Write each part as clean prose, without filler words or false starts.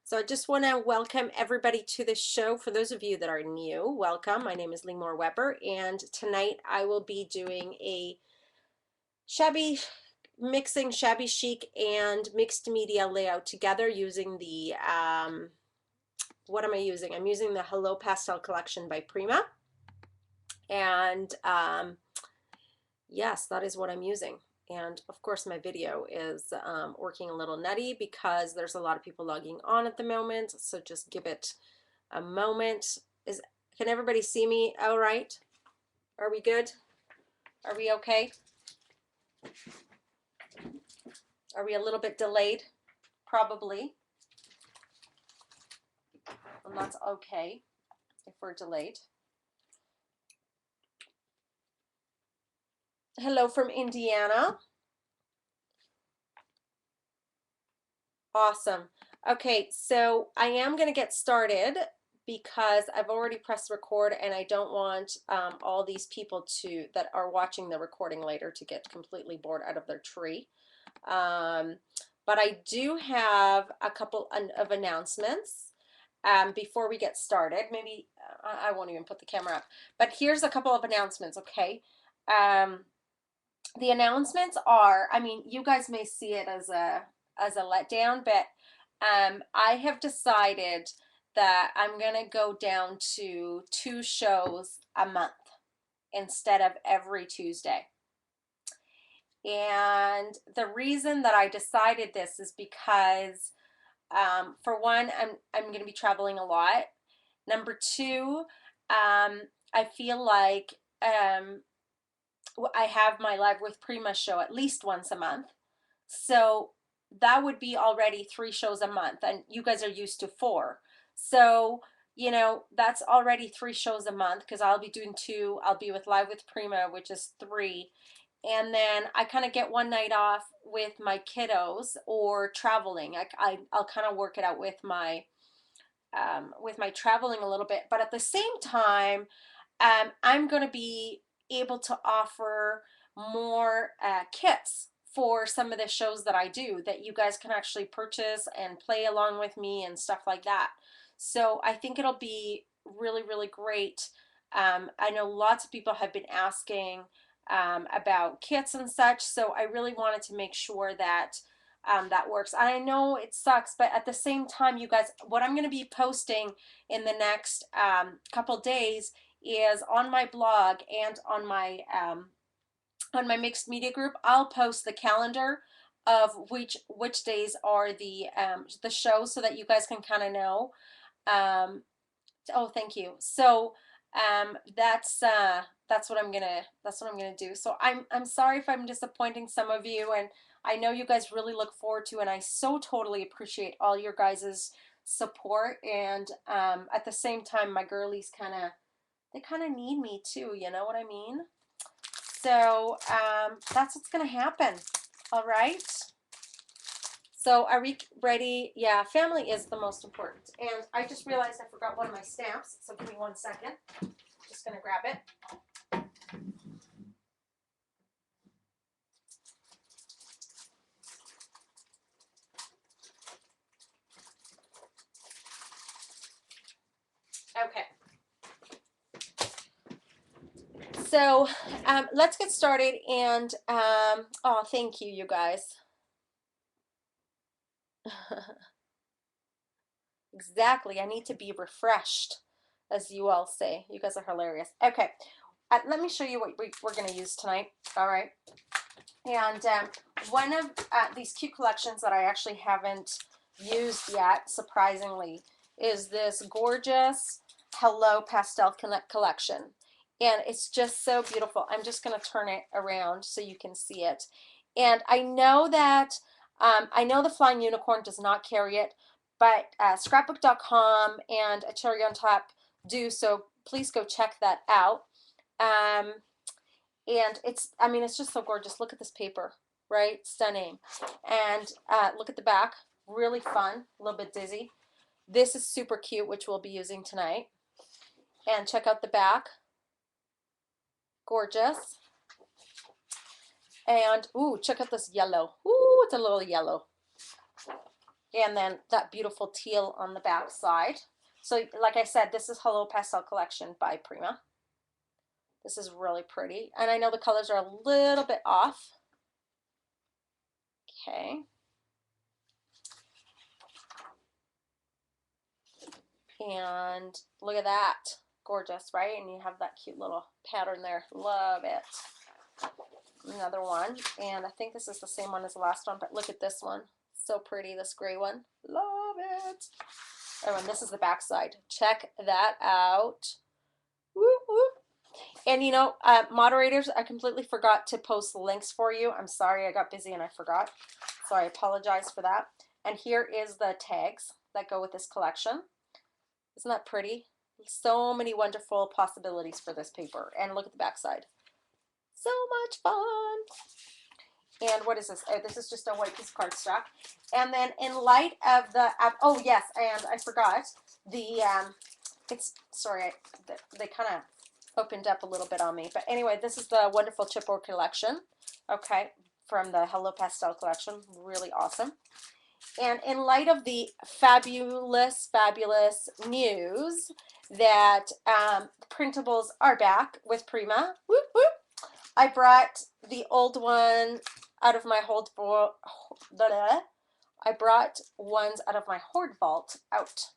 So I just want to welcome everybody to the show. For those of you that are new, welcome. My name is Limor Weber, and tonight I will be doing a mixing shabby chic and mixed media layout together using the, what am I using? I'm using the Hello Pastel collection by Prima. And yes, that is what I'm using. And of course, my video is working a little nutty because there's a lot of people logging on at the moment. So just give it a moment. Can everybody see me all right? Are we good? Are we okay? Are we a little bit delayed? Probably. And that's okay if we're delayed. Hello from Indiana. Awesome. Okay, so I am going to get started because I've already pressed record and I don't want all these people that are watching the recording later to get completely bored out of their tree. But I do have a couple of announcements before we get started. Maybe I won't even put the camera up, but here's a couple of announcements, okay? The announcements are, I mean, you guys may see it as a letdown, but I have decided that I'm gonna go down to 2 shows a month instead of every Tuesday. And the reason that I decided this is because, for one, I'm going to be traveling a lot. Number two, I feel like I have my Live with Prima show at least once a month. So that would be already 3 shows a month, and you guys are used to 4. So, you know, that's already 3 shows a month because I'll be doing 2. I'll be with Live with Prima, which is 3. And then I kind of get one night off with my kiddos or traveling. I'll kind of work it out with my traveling a little bit. But at the same time, I'm going to be able to offer more kits for some of the shows that I do that you guys can actually purchase and play along with me and stuff like that. So I think it'll be really, really great. I know lots of people have been asking about kits and such, so I really wanted to make sure that that works. And I know it sucks, but at the same time, you guys, what I'm going to be posting in the next couple days is on my blog and on my mixed media group. I'll post the calendar of which days are the show so that you guys can kind of know. Oh, thank you. So that's what I'm gonna do. So I'm sorry if I'm disappointing some of you, and I know you guys really look forward to, and I so totally appreciate all your guys's support. And at the same time, my girlies they kind of need me too. You know what I mean? So that's what's gonna happen. All right. So are we ready? Yeah, family is the most important. And I just realized I forgot one of my stamps. So give me 1 second. Just gonna grab it. Okay. So let's get started. And oh, thank you, you guys. Exactly. I need to be refreshed, as you all say. You guys are hilarious. Okay. Let me show you what we're going to use tonight. All right. And one of these cute collections that I actually haven't used yet, surprisingly, is this gorgeous Hello Pastel collection. And it's just so beautiful. I'm just going to turn it around so you can see it. And I know that, I know the Flying Unicorn does not carry it, but scrapbook.com and A Cherry on Top do, so please go check that out. And I mean, it's just so gorgeous. Look at this paper, right? Stunning. And look at the back, really fun, a little bit dizzy. This is super cute, which we'll be using tonight. And check out the back, gorgeous. And ooh, check out this yellow. Ooh, it's a little yellow. And then that beautiful teal on the back side. So like I said, this is Hello Pastel Collection by Prima. This is really pretty. And I know the colors are a little bit off. Okay. And look at that. Gorgeous, right? And you have that cute little pattern there. Love it. Another one. And I think this is the same one as the last one, but look at this one. So pretty, this gray one. Love it. Oh, and this is the back side. Check that out. Woo, woo. And you know, moderators, I completely forgot to post the links for you. I'm sorry, I got busy and I forgot. So I apologize for that. And here is the tags that go with this collection. Isn't that pretty? So many wonderful possibilities for this paper. And look at the back side. So much fun. And what is this? Oh, this is just a white piece of cardstock. And then in light of the, oh yes, and I forgot, the, it's, sorry, they kind of opened up a little bit on me. But anyway, this is the wonderful chipboard collection, okay, from the Hello Pastel collection. Really awesome. And in light of the fabulous, fabulous news that printables are back with Prima, whoop, whoop, I brought the old one out of my I brought ones out of my hoard vault out.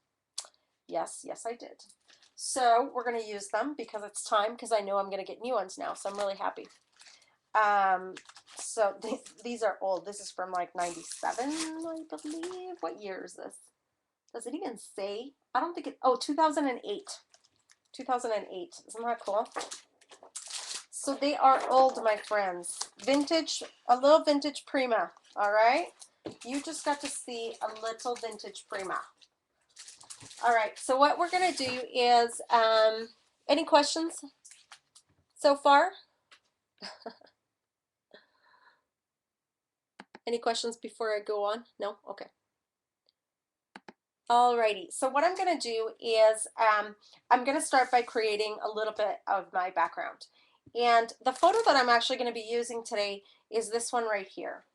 Yes, yes, I did. So we're going to use them because it's time, because I know I'm going to get new ones now. So I'm really happy. So these are old. This is from like 97, I believe. What year is this? Does it even say? I don't think it, oh, 2008. 2008. Isn't that cool? So they are old, my friends. Vintage, a little vintage Prima, all right? You just got to see a little vintage Prima. All right, so what we're gonna do is, any questions so far? Any questions before I go on? No? Okay. Alrighty, so what I'm going to do is I'm going to start by creating a little bit of my background. And the photo that I'm actually going to be using today is this one right here.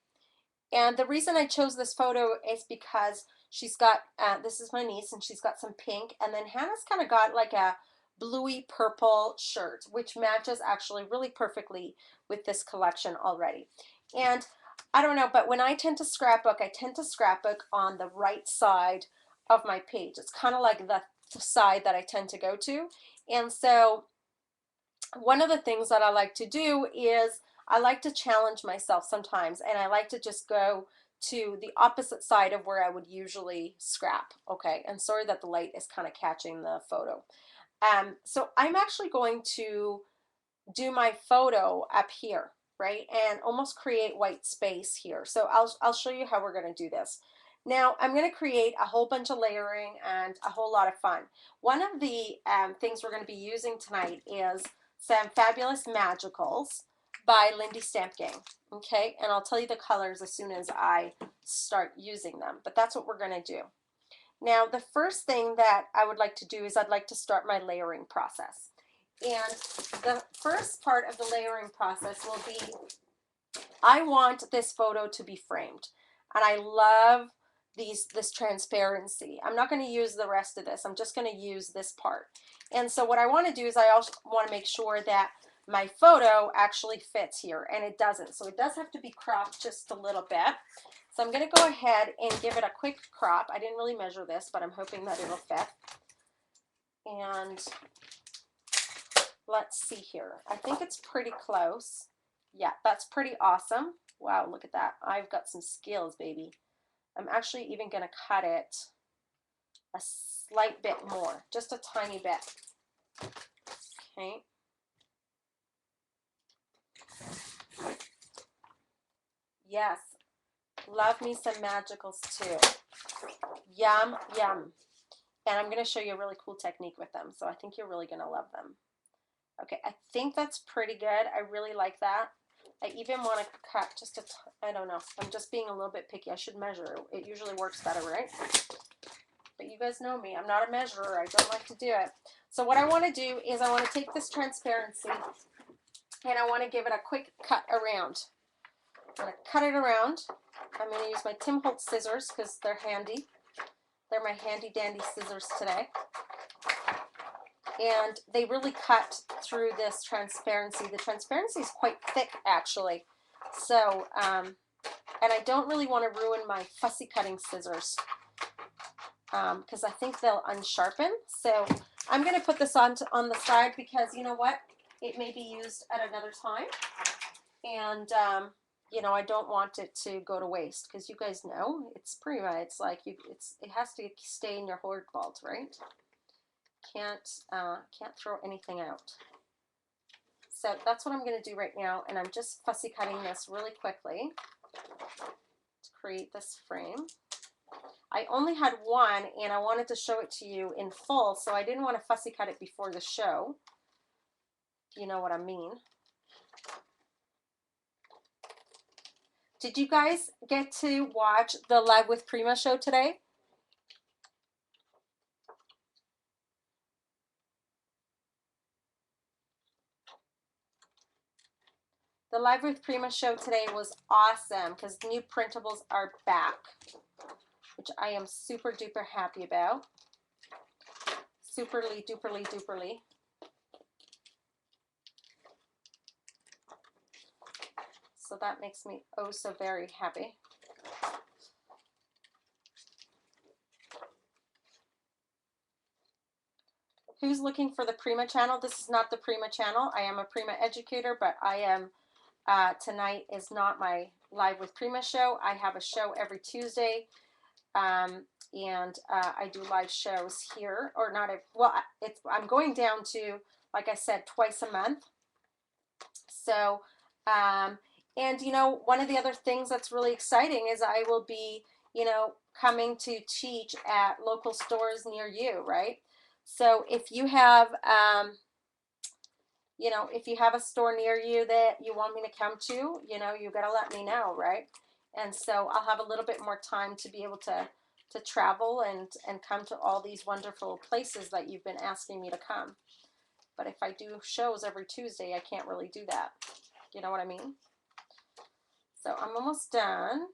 And the reason I chose this photo is because she's got, this is my niece, and she's got some pink, and then Hannah's kind of got like a bluey purple shirt, which matches actually really perfectly with this collection already. And I don't know, but when I tend to scrapbook, I tend to scrapbook on the right side of my page. It's kind of like the side that I tend to go to. And so one of the things that I like to do is I like to challenge myself sometimes, and I like to just go to the opposite side of where I would usually scrap. Okay, and sorry that the light is kind of catching the photo. So I'm actually going to do my photo up here, right, and almost create white space here. So I'll show you how we're going to do this. Now I'm going to create a whole bunch of layering and a whole lot of fun. One of the things we're going to be using tonight is some Fabulous Magicals by Lindy Stamp Gang. Okay, and I'll tell you the colors as soon as I start using them, but that's what we're going to do. Now the first thing that I would like to do is I'd like to start my layering process. And the first part of the layering process will be, I want this photo to be framed. And I love this transparency. I'm not going to use the rest of this. I'm just going to use this part. And so what I want to do is I also want to make sure that my photo actually fits here, and it doesn't. So it does have to be cropped just a little bit. So I'm going to go ahead and give it a quick crop. I didn't really measure this, but I'm hoping that it'll fit. And let's see here. I think it's pretty close. Yeah, that's pretty awesome. Wow, look at that. I've got some skills, baby. I'm actually even going to cut it a slight bit more, just a tiny bit. Okay. Yes, love me some magicals too. Yum, yum. And I'm going to show you a really cool technique with them, so I think you're really going to love them. Okay, I think that's pretty good. I really like that. I even want to cut just I don't know. I'm just being a little bit picky. I should measure. It usually works better, right? But you guys know me. I'm not a measurer. I don't like to do it. So what I want to do is I want to take this transparency and I want to give it a quick cut around. I'm going to cut it around. I'm going to use my Tim Holtz scissors because they're handy. They're my handy dandy scissors today. And they really cut through this transparency. The transparency is quite thick actually. So, and I don't really want to ruin my fussy cutting scissors because I think they'll unsharpen. So I'm going to put this on the side because you know what? It may be used at another time. And, you know, I don't want it to go to waste because you guys know it's Prima. It's like it has to stay in your hoard vault, right? Can't throw anything out. So that's what I'm going to do right now, and I'm just fussy cutting this really quickly to create this frame. I only had one, and I wanted to show it to you in full, so I didn't want to fussy cut it before the show. You know what I mean? Did you guys get to watch the Live with Prima show today? The Live with Prima show today was awesome because new printables are back, which I am super duper happy about. Superly duperly duperly. So that makes me oh so very happy. Who's looking for the Prima channel? This is not the Prima channel. I am a Prima educator, but I am, tonight is not my Live with Prima show. I have a show every Tuesday, and I do live shows here, or not, well, I'm going down to, like I said, twice a month. So, and you know, one of the other things that's really exciting is I will be, you know, coming to teach at local stores near you, right? So if you have, you know, if you have a store near you that you want me to come to, you know, you got to let me know, right? And so I'll have a little bit more time to be able to travel and come to all these wonderful places that you've been asking me to come. But if I do shows every Tuesday, I can't really do that. You know what I mean? So I'm almost done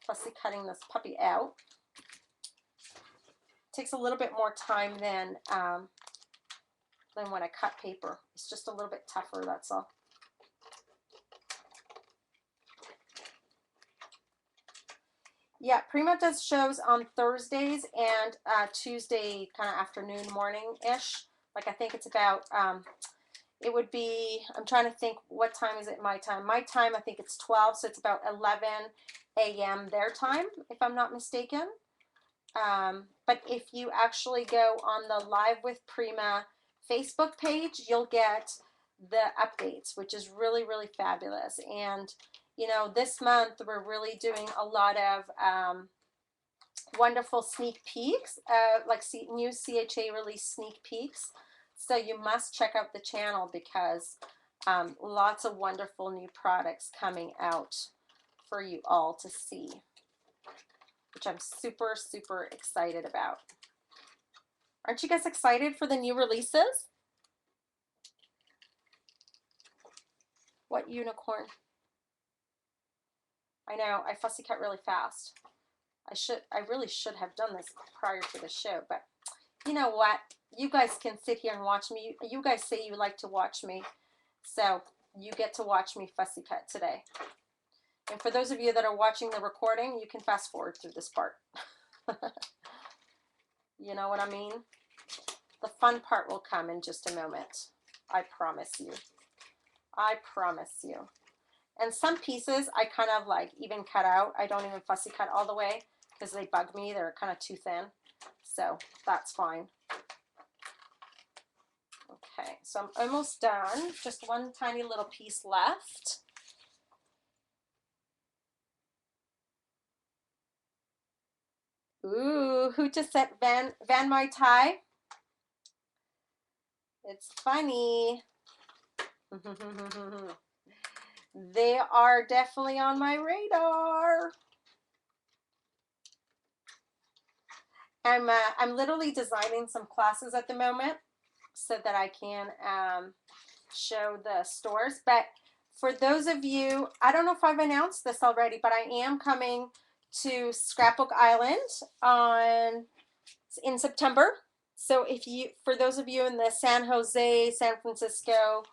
fussy cutting this puppy out. It takes a little bit more time than when I cut paper. It's just a little bit tougher, that's all. Yeah, Prima does shows on Thursdays and Tuesday kind of afternoon, morning-ish. Like I think it's about, it would be, I'm trying to think, what time is it my time? My time, I think it's 12, so it's about 11 a.m. their time, if I'm not mistaken. But if you actually go on the Live with Prima Facebook page, you'll get the updates, which is really, really fabulous. And, you know, this month we're really doing a lot of wonderful sneak peeks, like new CHA release sneak peeks. So you must check out the channel because lots of wonderful new products coming out for you all to see, which I'm super, super excited about. Aren't you guys excited for the new releases? What unicorn? I know, I fussy cut really fast. I really should have done this prior to the show, but you know what? You guys can sit here and watch me. You guys say you like to watch me, so you get to watch me fussy cut today. And for those of you that are watching the recording, you can fast forward through this part. You know what I mean? The fun part will come in just a moment. I promise you. I promise you. And some pieces I kind of like even cut out. I don't even fussy cut all the way because they bug me. They're kind of too thin. So that's fine. Okay, so I'm almost done. Just one tiny little piece left. Ooh, who just said Van Mai Tai? It's funny. They are definitely on my radar. I'm literally designing some classes at the moment so that I can show the stores. But for those of you, I don't know if I've announced this already, but I am coming to Scrapbook Island on in September. So if you, for those of you in the San Jose, San Francisco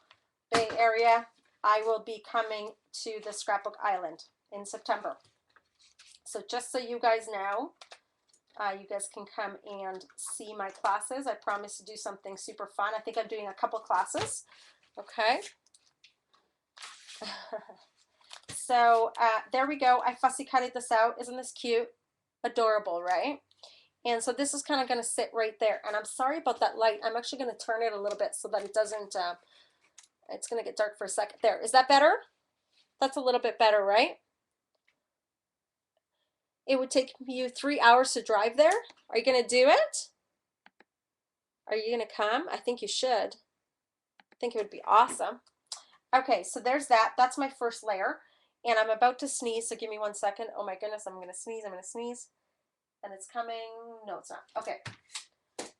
Bay Area, I will be coming to the Scrapbook Island in September. So just so you guys know, you guys can come and see my classes. I promise to do something super fun. I think I'm doing a couple classes. Okay. So there we go. I fussy cutted this out. Isn't this cute? Adorable, right? And so this is kind of going to sit right there. And I'm sorry about that light. I'm actually going to turn it a little bit so that it doesn't, it's going to get dark for a second. There, is that better? That's a little bit better, right? It would take you 3 hours to drive there. Are you going to do it? Are you going to come? I think you should. I think it would be awesome. Okay, so there's that. That's my first layer. And I'm about to sneeze, so give me 1 second. Oh my goodness, I'm going to sneeze. I'm going to sneeze. And it's coming. No, it's not. Okay.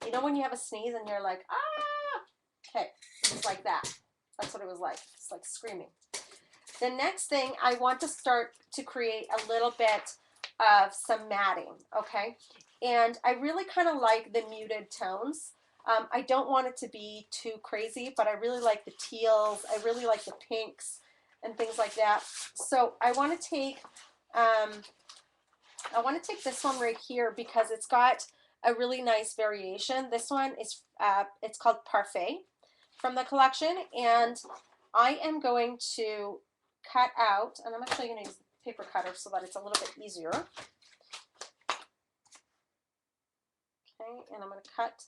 You know when you have a sneeze and you're like, ah? Okay, it's like that. That's what it was like. It's like screaming. The next thing, I want to start to create a little bit of some matting, okay? And I really kind of like the muted tones. I don't want it to be too crazy, but I really like the teals. I really like the pinks and things like that. So I want to take this one right here because it's got a really nice variation. This one is it's called Parfait from the collection, and I am going to cut out, and I'm actually going to use the paper cutter so that it's a little bit easier. Okay, and I'm going to cut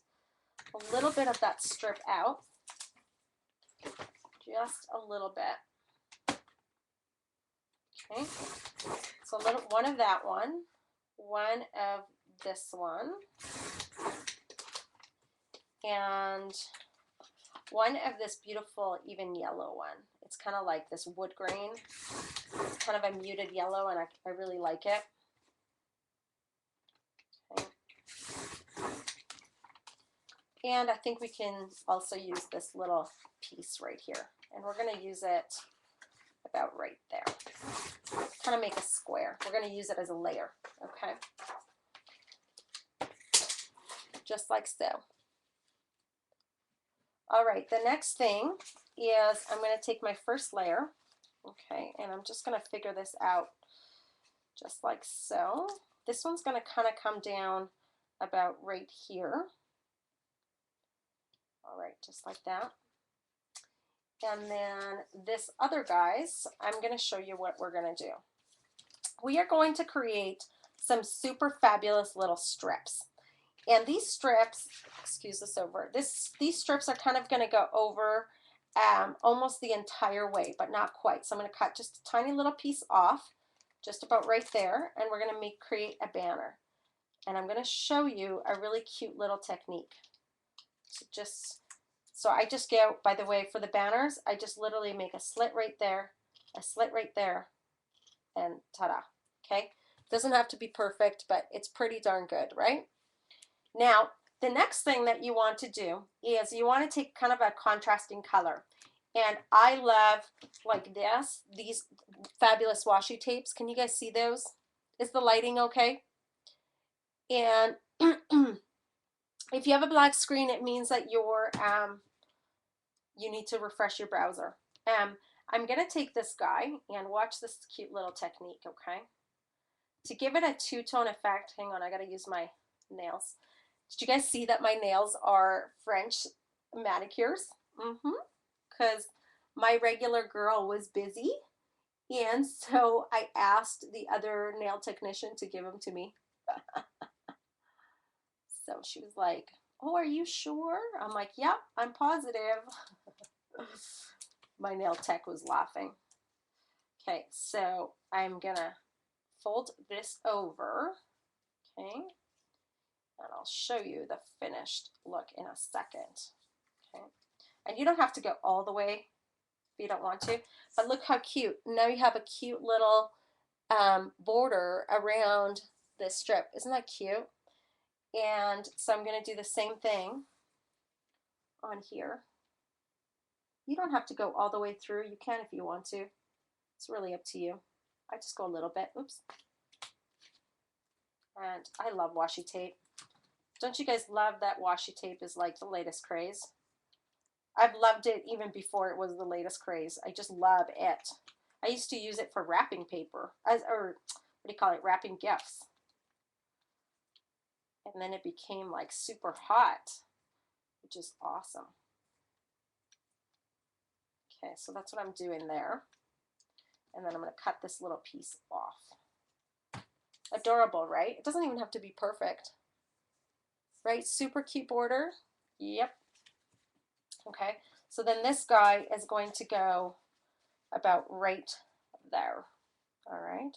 a little bit of that strip out, just a little bit. Okay, so a little, one of that one of this one, and one of this beautiful even yellow one. It's kind of like this wood grain. It's kind of a muted yellow, and I really like it. Okay. And I think we can also use this little piece right here, and we're going to use it about right there. Kind of make a square. We're going to use it as a layer, okay? Just like so. All right, the next thing is I'm going to take my first layer, okay, and I'm just going to figure this out just like so. This one's going to kind of come down about right here. All right, just like that. And then this other, guys, I'm going to show you what we're going to do. We are going to create some super fabulous little strips. And these strips, excuse this over, these strips are kind of going to go over almost the entire way, but not quite. So I'm going to cut just a tiny little piece off, just about right there, and we're going to create a banner. And I'm going to show you a really cute little technique. So I just go, by the way, for the banners, I just literally make a slit right there, a slit right there, and ta-da, okay? Doesn't have to be perfect, but it's pretty darn good, right? Now, the next thing that you want to do is you want to take kind of a contrasting color. And I love, like this, these fabulous washi tapes. Can you guys see those? Is the lighting okay? And if you have a black screen, it means that you're, you need to refresh your browser. I'm going to take this guy and watch this cute little technique, okay? To give it a two-tone effect, hang on, I got to use my nails. Did you guys see that my nails are French manicures? Because my regular girl was busy, and so I asked the other nail technician to give them to me. So she was like, oh, are you sure? I'm like, yep, I'm positive. My nail tech was laughing. Okay, so I'm gonna fold this over, okay? And I'll show you the finished look in a second, okay? And you don't have to go all the way if you don't want to, but look how cute. Now you have a cute little border around this strip. Isn't that cute? And so I'm gonna do the same thing on here. You don't have to go all the way through. You can if you want to. It's really up to you. I just go a little bit. Oops. And I love washi tape. Don't you guys love that washi tape is like the latest craze? I've loved it even before it was the latest craze. I just love it. I used to use it for wrapping paper, or what do you call it, wrapping gifts. And then it became like super hot, which is awesome. Okay, so that's what I'm doing there. And then I'm going to cut this little piece off. Adorable, right? It doesn't even have to be perfect. Right? Super cute border. Yep. Okay, so then this guy is going to go about right there. All right,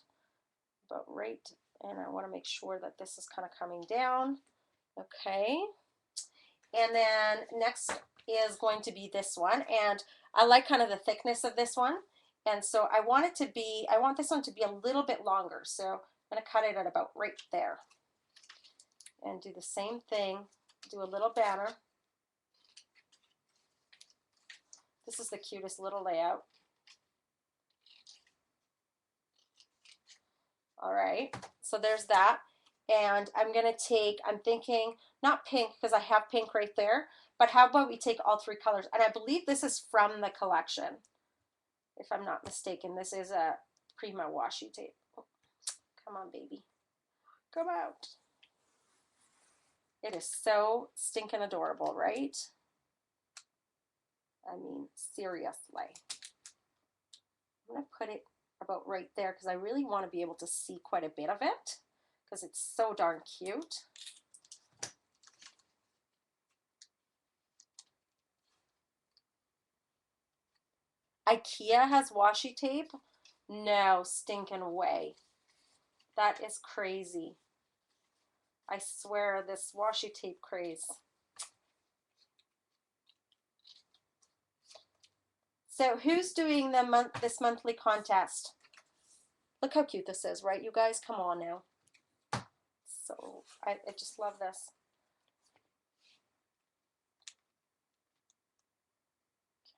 about right, and I want to make sure that this is kind of coming down. Okay, and then next is going to be this one, and I like kind of the thickness of this one, and so I want it to be, I want this one to be a little bit longer, so I'm going to cut it at about right there, and do the same thing, do a little banner. This is the cutest little layout. All right, so there's that. And I'm going to take, I'm thinking, not pink because I have pink right there, but how about we take all three colors? And I believe this is from the collection, if I'm not mistaken. This is a Prima washi tape. Oh, come on, baby. Come out. It is so stinking adorable, right? I mean, seriously. I'm going to put it about right there because I really want to be able to see quite a bit of it because it's so darn cute. IKEA has washi tape? No stinking way. That is crazy. I swear, this washi tape craze. So who's doing the this monthly contest? Look how cute this is, right, you guys? Come on now. So I just love this.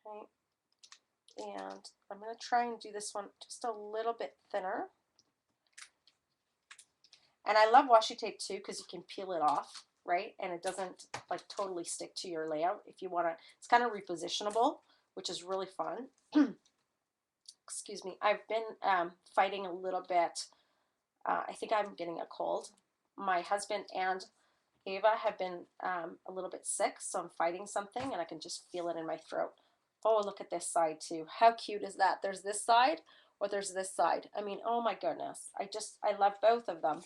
Okay. And I'm going to try and do this one just a little bit thinner. And I love washi tape too because you can peel it off, right? And it doesn't like totally stick to your layout. If you want to, it's kind of repositionable, which is really fun. Excuse me. I've been fighting a little bit. I think I'm getting a cold. My husband and Ava have been a little bit sick, so I'm fighting something and I can just feel it in my throat. Oh, look at this side too. How cute is that? There's this side or there's this side. I mean, oh my goodness. I love both of them.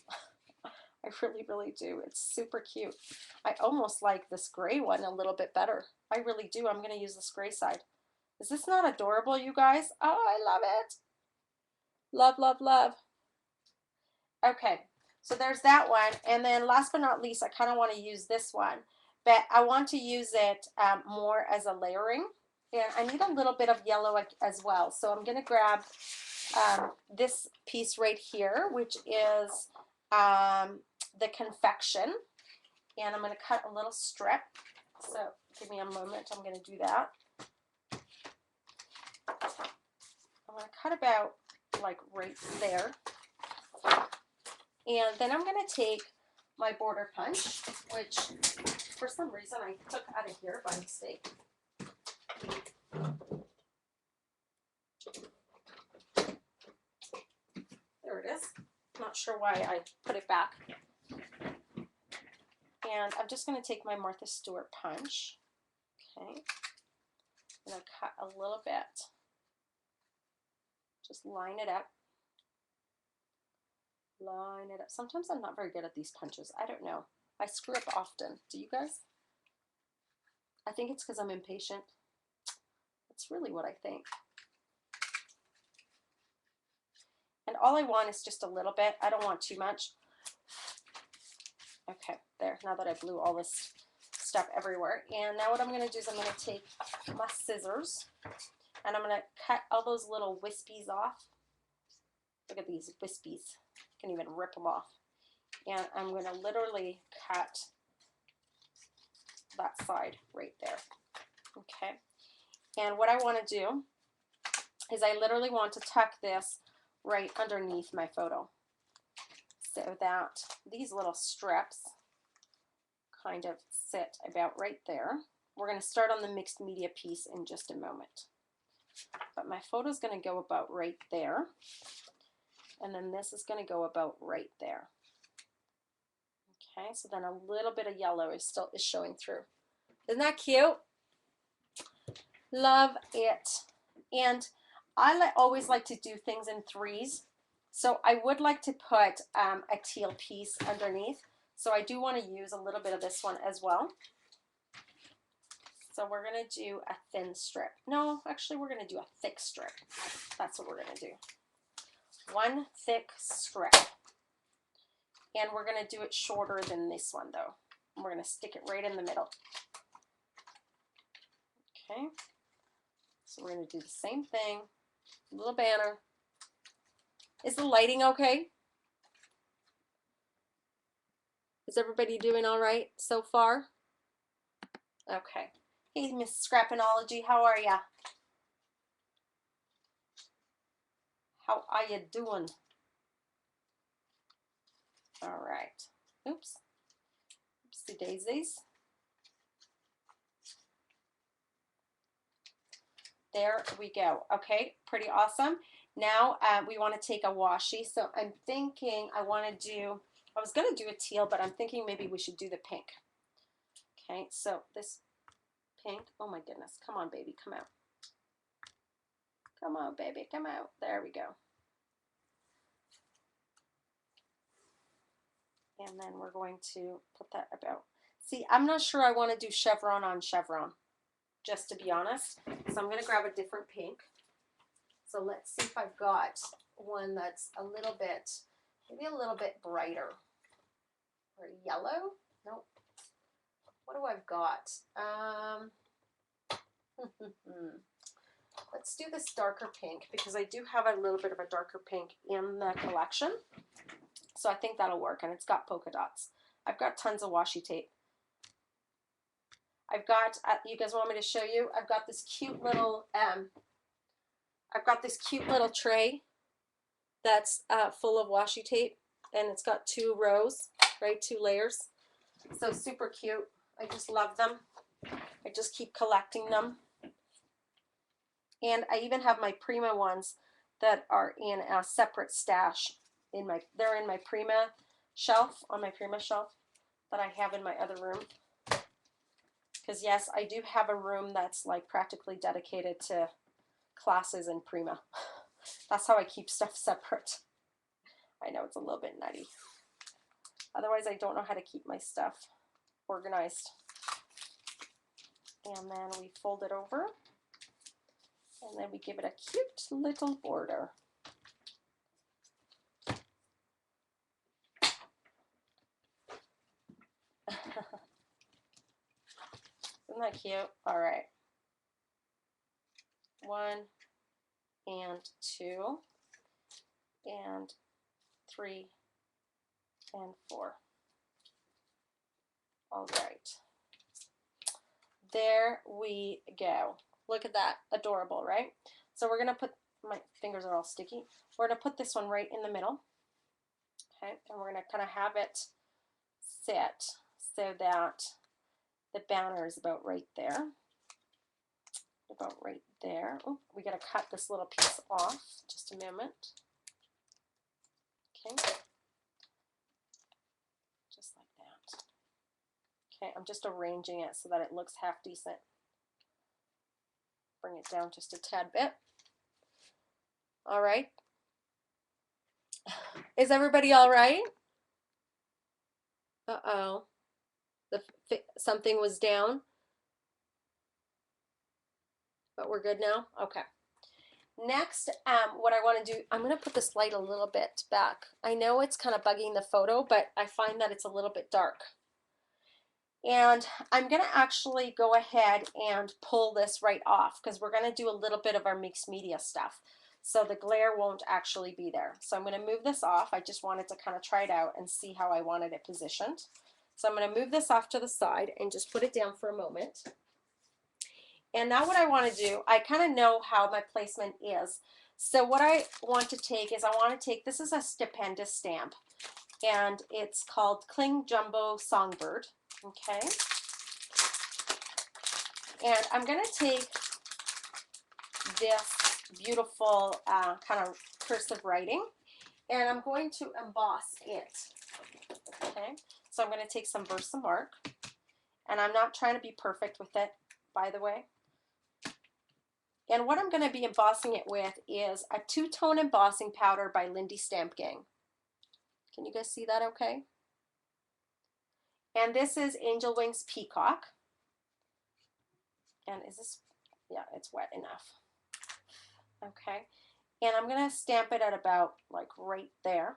I really, really do. It's super cute. I almost like this gray one a little bit better. I really do. I'm going to use this gray side. Is this not adorable, you guys? Oh, I love it. Love, love, love. Okay, so there's that one. And then last but not least, I kind of want to use this one, but I want to use it more as a layering. And I need a little bit of yellow as well. So I'm going to grab this piece right here, which is the confection. And I'm going to cut a little strip. So give me a moment. I'm going to do that. I'm going to cut about like right there. And then I'm going to take my border punch, which for some reason I took out of here by mistake. There it is. Not sure why I put it back. And I'm just going to take my Martha Stewart punch. Okay. I'm going to cut a little bit. Just line it up. Line it up. Sometimes I'm not very good at these punches. I don't know. I screw up often. Do you guys? I think it's because I'm impatient. That's really what I think. And all I want is just a little bit. I don't want too much. Okay, there. Now that I blew all this stuff everywhere. And now what I'm going to do is I'm going to take my scissors and I'm going to cut all those little wispies off. Look at these wispies. I can even rip them off. And I'm going to literally cut that side right there. Okay. And what I want to do is I literally want to tuck this right underneath my photo so that these little strips kind of sit about right there. We're going to start on the mixed media piece in just a moment. But my photo is going to go about right there. And then this is going to go about right there. Okay, so then a little bit of yellow is showing through. Isn't that cute? Love it. And I always like to do things in threes. So I would like to put a teal piece underneath. So I do want to use a little bit of this one as well. So we're going to do a thin strip. No, actually we're going to do a thick strip. That's what we're going to do. One thick strip. And we're going to do it shorter than this one though. And we're going to stick it right in the middle. Okay. So we're going to do the same thing. A little banner. Is the lighting okay? Is everybody doing all right so far? Okay. Hey, Miss Scrapinology, how are ya? How are you doing? All right. Oops. Oopsie daisies. There we go. Okay, pretty awesome. Now we want to take a washi. So I'm thinking I want to do, I was going to do a teal, but I'm thinking maybe we should do the pink. Okay, so this pink, oh my goodness, come on baby, come out. Come on baby, come out. There we go. And then we're going to put that about. See, I'm not sure I want to do chevron on chevron, just to be honest. So I'm going to grab a different pink. So let's see if I've got one that's a little bit, maybe a little bit brighter. Or yellow? Nope. What do I've got? Let's do this darker pink because I do have a little bit of a darker pink in the collection. So I think that'll work, and it's got polka dots. I've got tons of washi tape. I've got, you guys want me to show you? I've got this cute little, tray that's full of washi tape, and it's got 2 rows, right? 2 layers. So super cute. I just love them. I just keep collecting them. And I even have my Prima ones that are in a separate stash. They're in my Prima shelf, on my Prima shelf that I have in my other room. Because yes, I do have a room that's like practically dedicated to classes in Prima. That's how I keep stuff separate. I know it's a little bit nutty. Otherwise, I don't know how to keep my stuff organized. And then we fold it over. And then we give it a cute little border. Isn't that cute? All right. 1 and 2 and 3 and 4. All right. There we go. Look at that. Adorable, right? So we're going to put, my fingers are all sticky. We're going to put this one right in the middle. Okay, and we're going to kind of have it sit so that the banner is about right there. About right there. Oh, we got to cut this little piece off. Just a moment. Okay. Just like that. Okay, I'm just arranging it so that it looks half decent. Bring it down just a tad bit. All right. Is everybody all right? Uh-oh. Something was down. But we're good now? Okay. Next, what I want to do, I'm going to put this light a little bit back. I know it's kind of bugging the photo, but I find that it's a little bit dark. And I'm going to actually go ahead and pull this right off because we're going to do a little bit of our mixed media stuff. So the glare won't actually be there. So I'm going to move this off. I just wanted to kind of try it out and see how I wanted it positioned. So I'm going to move this off to the side and just put it down for a moment. And now what I want to do, I kind of know how my placement is. So what I want to take is I want to take, this is a stupendous stamp, and it's called Kling Jumbo Songbird, okay? And I'm going to take this beautiful kind of cursive writing, and I'm going to emboss it, okay? So I'm going to take some Versamark, and I'm not trying to be perfect with it, by the way. And what I'm going to be embossing it with is a two-tone embossing powder by Lindy Stamp Gang. Can you guys see that okay? And this is Angel Wings Peacock. And is this, yeah, it's wet enough. Okay. And I'm going to stamp it at about like right there.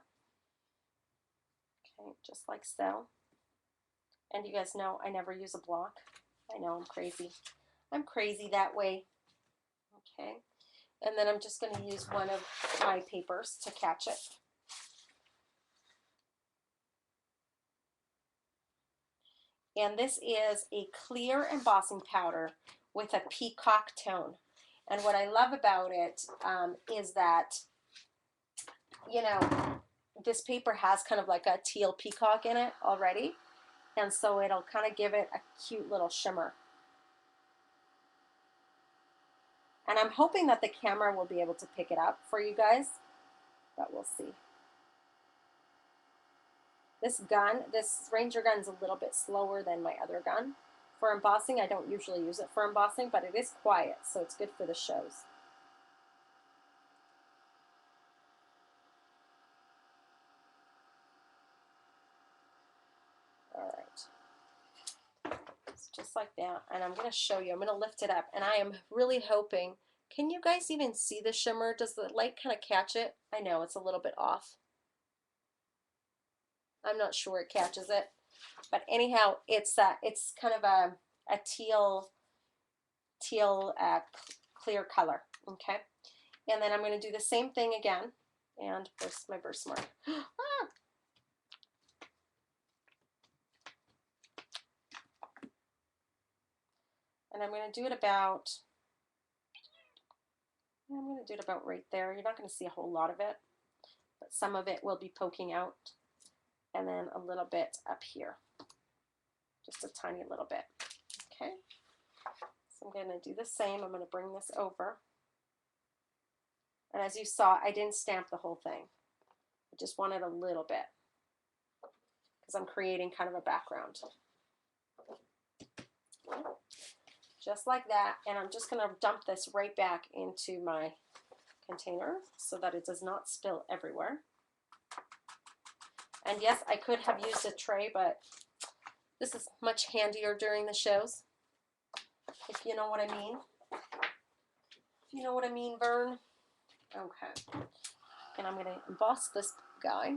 Okay, just like so. And you guys know I never use a block. I know I'm crazy. I'm crazy that way. Okay. And then I'm just going to use one of my papers to catch it. And this is a clear embossing powder with a peacock tone. And what I love about it is that, you know, this paper has kind of like a teal peacock in it already. And so it'll kind of give it a cute little shimmer. And I'm hoping that the camera will be able to pick it up for you guys, but we'll see. This gun, this Ranger gun is a little bit slower than my other gun. For embossing, I don't usually use it for embossing, but it is quiet, so it's good for the shows. All right. It's just like that, and I'm going to show you. I'm going to lift it up, and I am really hoping, can you guys even see the shimmer? Does the light kind of catch it? I know it's a little bit off. I'm not sure it catches it, but anyhow, it's kind of a teal clear color, okay? And then I'm going to do the same thing again, and where's my Versamark? Ah! And I'm going to do it about, I'm going to do it about right there. You're not going to see a whole lot of it, but some of it will be poking out, and then a little bit up here, just a tiny little bit, okay? So I'm going to do the same. I'm going to bring this over. And as you saw, I didn't stamp the whole thing. I just wanted a little bit because I'm creating kind of a background. Just like that. And I'm just going to dump this right back into my container so that it does not spill everywhere. And yes, I could have used a tray, but this is much handier during the shows, if you know what I mean. If you know what I mean, Vern. Okay. And I'm going to emboss this guy.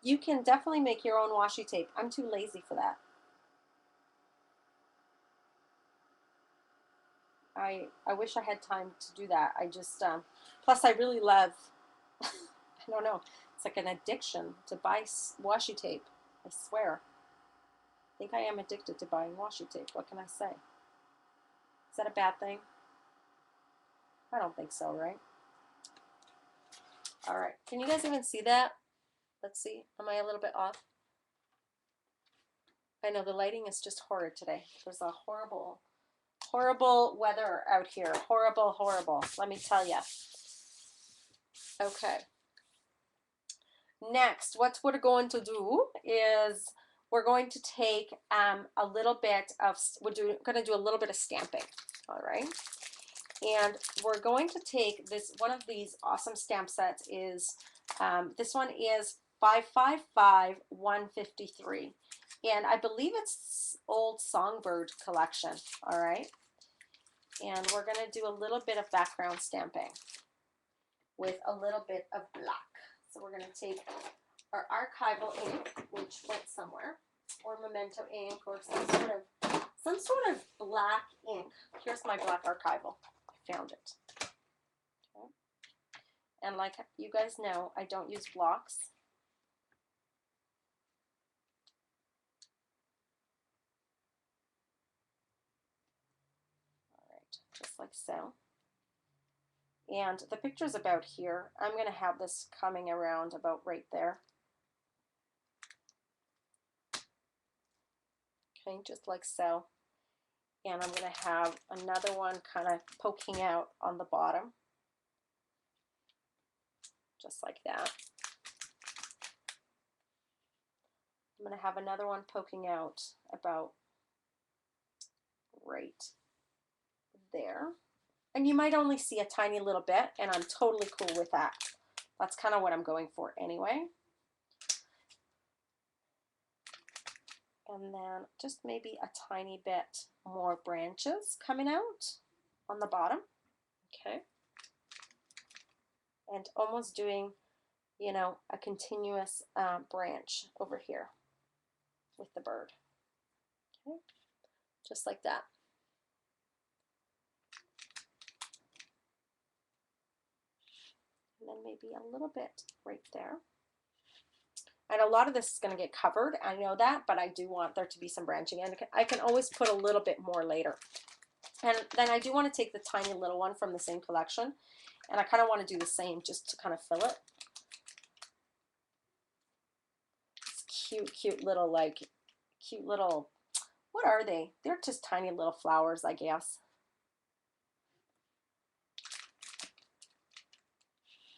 You can definitely make your own washi tape. I'm too lazy for that. I wish I had time to do that. I just, plus I really love, I don't know, it's like an addiction to buy washi tape. I swear. I think I am addicted to buying washi tape. What can I say? Is that a bad thing? I don't think so, right? All right. Can you guys even see that? Let's see. Am I a little bit off? I know the lighting is just horrid today. There's a horrible, horrible weather out here. Horrible, horrible. Let me tell you. Okay. Next, what we're going to do is we're going to take a little bit of, going to do a little bit of stamping, all right? And we're going to take this, one of these awesome stamp sets is, this one is 555 153. And I believe it's old Songbird collection, all right? And we're going to do a little bit of background stamping with a little bit of black. So we're going to take our archival ink, which went somewhere, or memento ink, or some sort of black ink. Here's my black archival. found it. Okay. And like you guys know, I don't use blocks. All right, just like so. And the picture's about here. I'm going to have this coming around about right there. Okay, just like so. And I'm going to have another one kind of poking out on the bottom. Just like that. I'm going to have another one poking out about right there. And you might only see a tiny little bit, and I'm totally cool with that. That's kind of what I'm going for anyway. And then just maybe a tiny bit more branches coming out on the bottom. Okay. And almost doing, you know, a continuous branch over here with the bird. Okay. Just like that. And then maybe a little bit right there. And a lot of this is going to get covered, I know that, but I do want there to be some branching, and I can always put a little bit more later. And then I do want to take the tiny little one from the same collection, and I kind of want to do the same just to kind of fill it. It's cute, cute little, what are they? They're just tiny little flowers, I guess.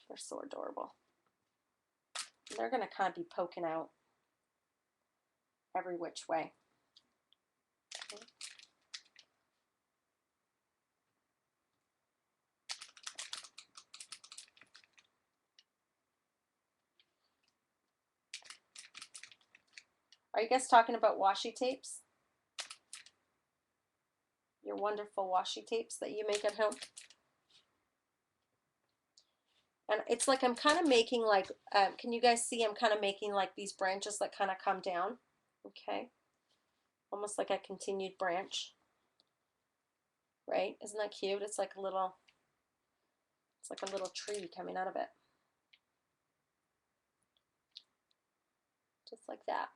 They're so adorable. And they're going to kind of be poking out every which way. Okay. Are you guys talking about washi tapes? Your wonderful washi tapes that you make at home? And it's like I'm kind of making like, can you guys see I'm kind of making like these branches that kind of come down? Okay. Almost like a continued branch. Right? Isn't that cute? It's like a little tree coming out of it. Just like that.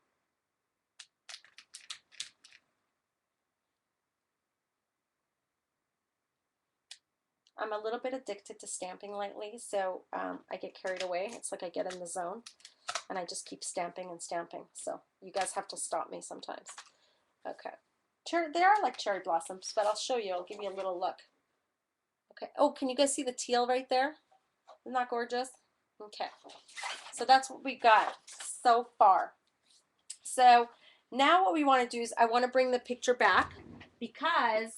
I'm a little bit addicted to stamping lately, so I get carried away. It's like I get in the zone, and I just keep stamping and stamping. So you guys have to stop me sometimes. Okay. They are like cherry blossoms, but I'll show you. I'll give you a little look. Okay. Oh, can you guys see the teal right there? Isn't that gorgeous? Okay. So that's what we got so far. So now what we want to do is I want to bring the picture back because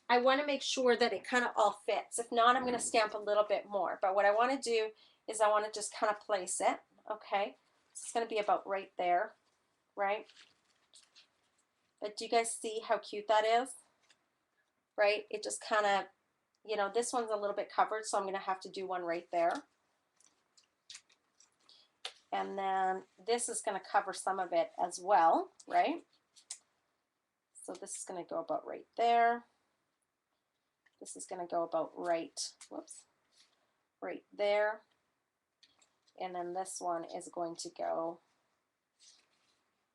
I want to make sure that it kind of all fits. If not, I'm going to stamp a little bit more. But what I want to do is I want to just kind of place it. Okay. So it's going to be about right there, right? But do you guys see how cute that is? Right? It just kind of, you know, this one's a little bit covered, so I'm going to have to do one right there. And then this is going to cover some of it as well, right? So this is going to go about right there. This is going to go about right, whoops, right there. And then this one is going to go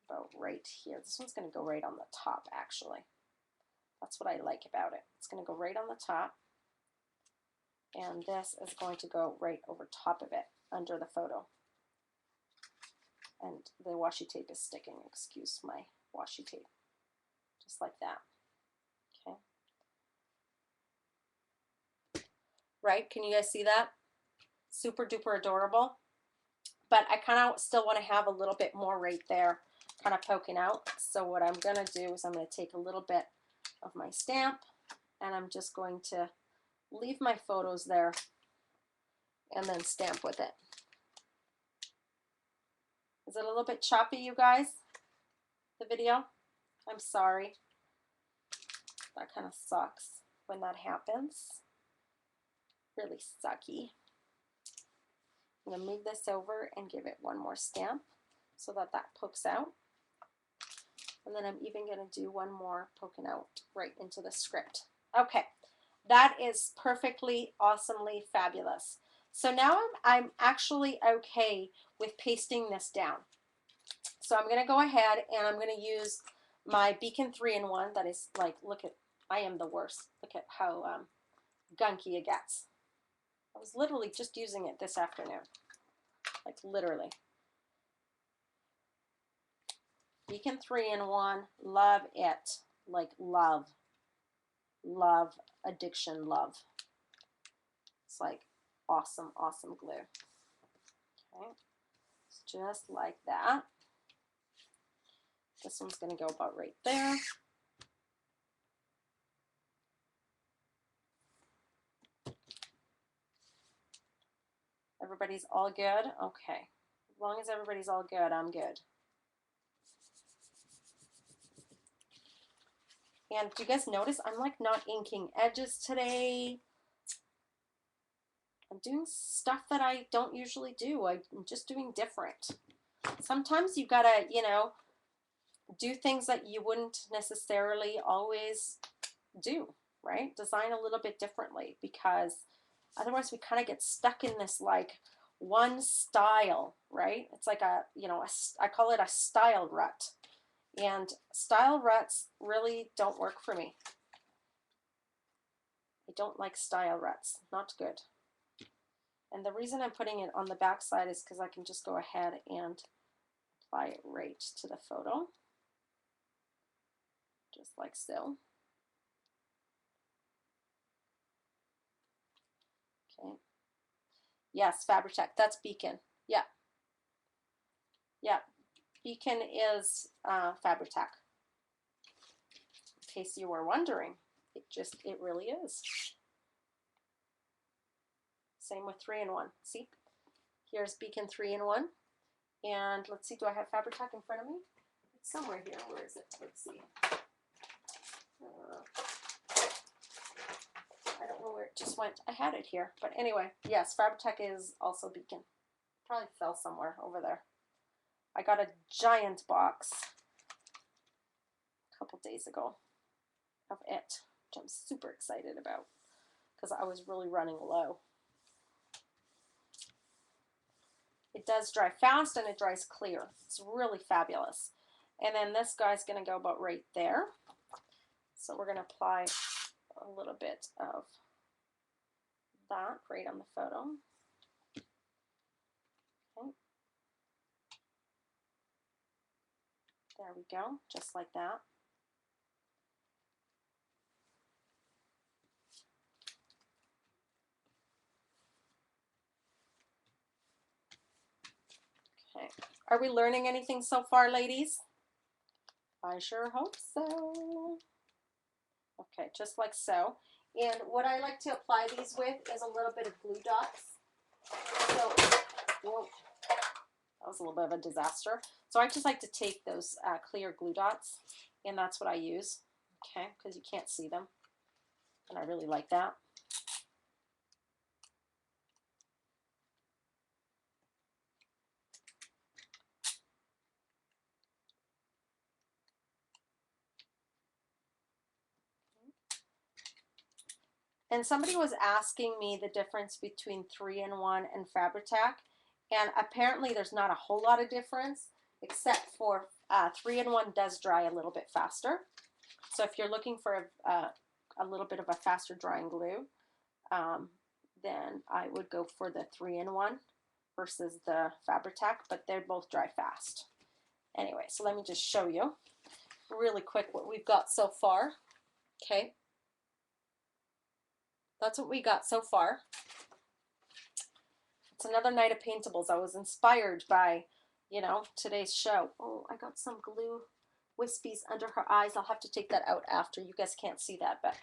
about right here. This one's going to go right on the top, actually. That's what I like about it. It's going to go right on the top. And this is going to go right over top of it, under the photo. And the washi tape is sticking. Excuse my washi tape. Just like that. Okay. Right? Can you guys see that? Super duper adorable. But I kind of still want to have a little bit more right there, kind of poking out. So what I'm going to do is I'm going to take a little bit of my stamp, and I'm just going to leave my photos there and then stamp with it. Is it a little bit choppy, you guys? The video? I'm sorry. That kind of sucks when that happens. Really sucky. I'm going to move this over and give it one more stamp so that that pokes out. And then I'm even going to do one more poking out right into the script. Okay. That is perfectly, awesomely fabulous. So now I'm actually okay with pasting this down. So I'm going to go ahead and I'm going to use my Beacon 3-in-1. That is like, look at, I am the worst. Look at how gunky it gets. I was literally just using it this afternoon. Like literally. Beacon 3-in-1, love it. Like love. Love, addiction, love. It's like awesome, awesome glue. Okay, it's just like that. This one's going to go about right there. Everybody's all good? Okay. As long as everybody's all good, I'm good. And do you guys notice I'm like not inking edges today? I'm doing stuff that I don't usually do. I'm just doing different. Sometimes you gotta, you know, do things that you wouldn't necessarily always do, right? Design a little bit differently, because otherwise we kind of get stuck in this like one style, right? It's like a, you know, I call it a style rut. And style ruts really don't work for me. I don't like style ruts, not good. And the reason I'm putting it on the back side is because I can just go ahead and apply it right to the photo, just like so. Okay. Yes, Fabri-Tac, that's Beacon. Yeah. Yeah, Beacon is Fabri-Tac. In case you were wondering, it really is. Same with 3-in-1. See, here's Beacon 3-in-1. And let's see, do I have Fabri-Tac in front of me? It's somewhere here. Where is it? Let's see. I don't know where it just went. I had it here. But anyway, yes, Fabri-Tac is also Beacon. Probably fell somewhere over there. I got a giant box a couple days ago of it, which I'm super excited about because I was really running low. It does dry fast and it dries clear. It's really fabulous. And then this guy's going to go about right there. So we're going to apply a little bit of that right on the photo. Okay. There we go, just like that. Okay. Are we learning anything so far, ladies? I sure hope so. Okay, just like so. And what I like to apply these with is a little bit of glue dots. So, whoa, that was a little bit of a disaster. So I just like to take those clear glue dots, and that's what I use, okay, because you can't see them. And I really like that. And somebody was asking me the difference between 3-in-1 and Fabri-Tac, and apparently there's not a whole lot of difference, except for 3-in-1 does dry a little bit faster. So if you're looking for a little bit of a faster drying glue, then I would go for the 3-in-1 versus the Fabri-Tac, but they both dry fast. Anyway, so let me just show you really quick what we've got so far. Okay. That's what we got so far. It's another night of paintables. I was inspired by, you know, today's show. Oh, I got some glue wispies under her eyes. I'll have to take that out after. You guys can't see that, but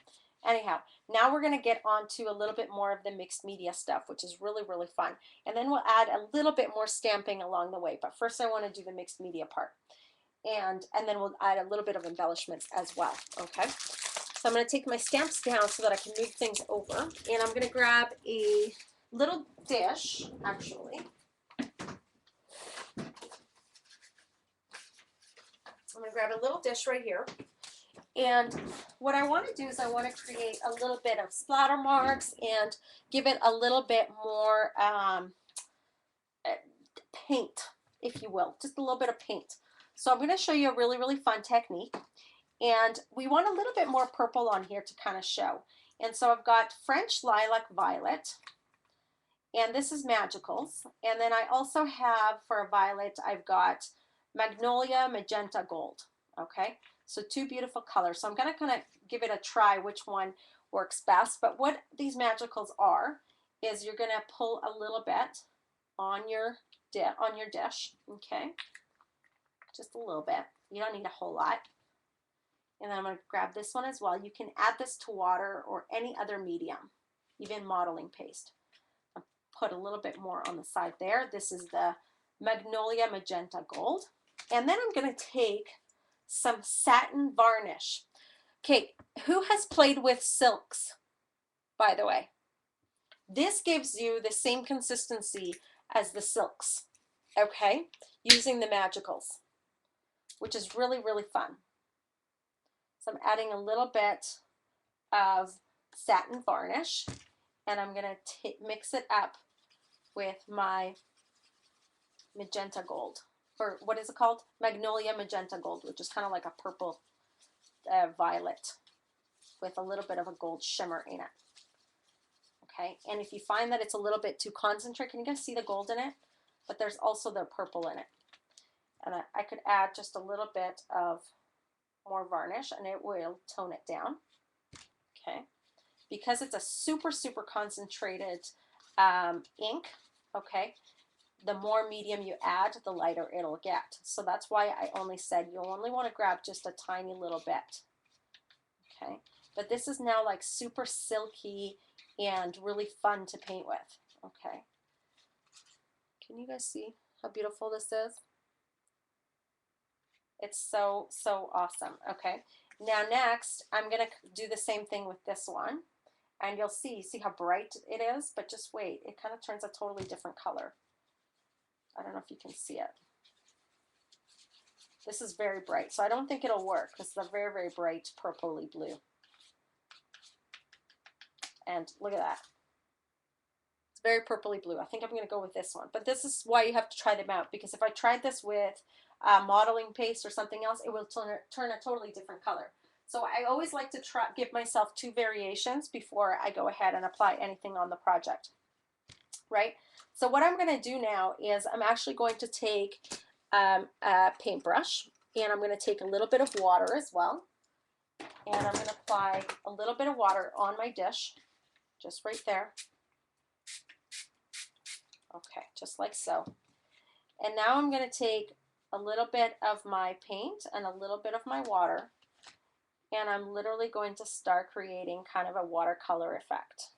anyhow, now we're going to get on to a little bit more of the mixed media stuff, which is really, really fun. And then we'll add a little bit more stamping along the way. But first I want to do the mixed media part. And then we'll add a little bit of embellishments as well, okay? So I'm going to take my stamps down so that I can move things over. And I'm going to grab a little dish, actually. I'm going to grab a little dish right here. And what I want to do is I want to create a little bit of splatter marks and give it a little bit more paint, if you will, just a little bit of paint. So I'm going to show you a really, really fun technique. And we want a little bit more purple on here to kind of show. And so I've got French Lilac Violet, and this is Magicals. And then I also have, for a violet, I've got Magnolia Magenta Gold. Okay, so two beautiful colors. So I'm going to kind of give it a try which one works best. But what these Magicals are is you're going to pull a little bit on your dish, okay? Just a little bit. You don't need a whole lot. And then I'm going to grab this one as well. You can add this to water or any other medium, even modeling paste. I'll put a little bit more on the side there. This is the Magnolia Magenta Gold. And then I'm going to take some satin varnish. Okay, who has played with silks, by the way? This gives you the same consistency as the silks, okay, using the Magicals, which is really, really fun. So I'm adding a little bit of satin varnish, and I'm going to mix it up with my magenta gold, or what is it called? Magnolia Magenta Gold, which is kind of like a purple violet with a little bit of a gold shimmer in it. Okay, and if you find that it's a little bit too concentrated, you can see the gold in it, but there's also the purple in it. And I could add just a little bit of more varnish and it will tone it down. Okay, because it's a super, super concentrated ink, okay, the more medium you add, the lighter it'll get. So that's why I only said you'll only want to grab just a tiny little bit. Okay, but this is now like super silky and really fun to paint with. Okay, can you guys see how beautiful this is? It's so, so awesome. Okay, now next I'm gonna do the same thing with this one, and you'll see how bright it is, but just wait, it kind of turns a totally different color. I don't know if you can see it. This is very bright, so I don't think it'll work because it's a very, very bright purpley blue. And look at that. It's very purpley blue. I think I'm going to go with this one. But this is why you have to try them out, because if I tried this with modeling paste or something else, it will turn a totally different color. So I always like to give myself two variations before I go ahead and apply anything on the project, right? So what I'm going to do now is I'm actually going to take a paintbrush, and I'm going to take a little bit of water as well, and I'm going to apply a little bit of water on my dish, just right there. Okay, just like so. And now I'm going to take a little bit of my paint and a little bit of my water, and I'm literally going to start creating kind of a watercolor effect.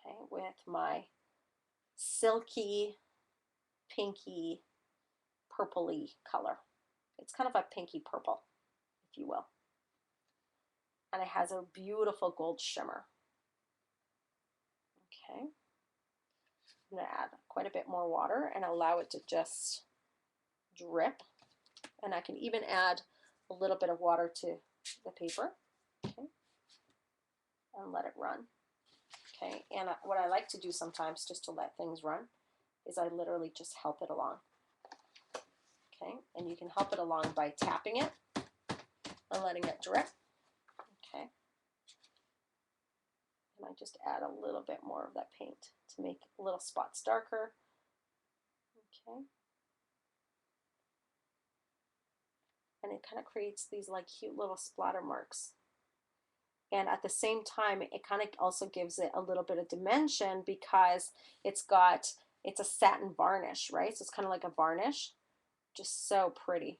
Okay, with my silky, pinky, purpley color. It's kind of a pinky purple, if you will. And it has a beautiful gold shimmer. Okay. I'm going to add quite a bit more water and allow it to just drip. And I can even add a little bit of water to the paper. Okay. And let it run. Okay. And what I like to do sometimes, just to let things run, is I literally just help it along. Okay. And you can help it along by tapping it and letting it drip. Okay. And I just add a little bit more of that paint to make little spots darker. Okay. And it kind of creates these like cute little splatter marks. And at the same time, it kind of also gives it a little bit of dimension because it's a satin varnish, right? So it's kind of like a varnish, just so pretty.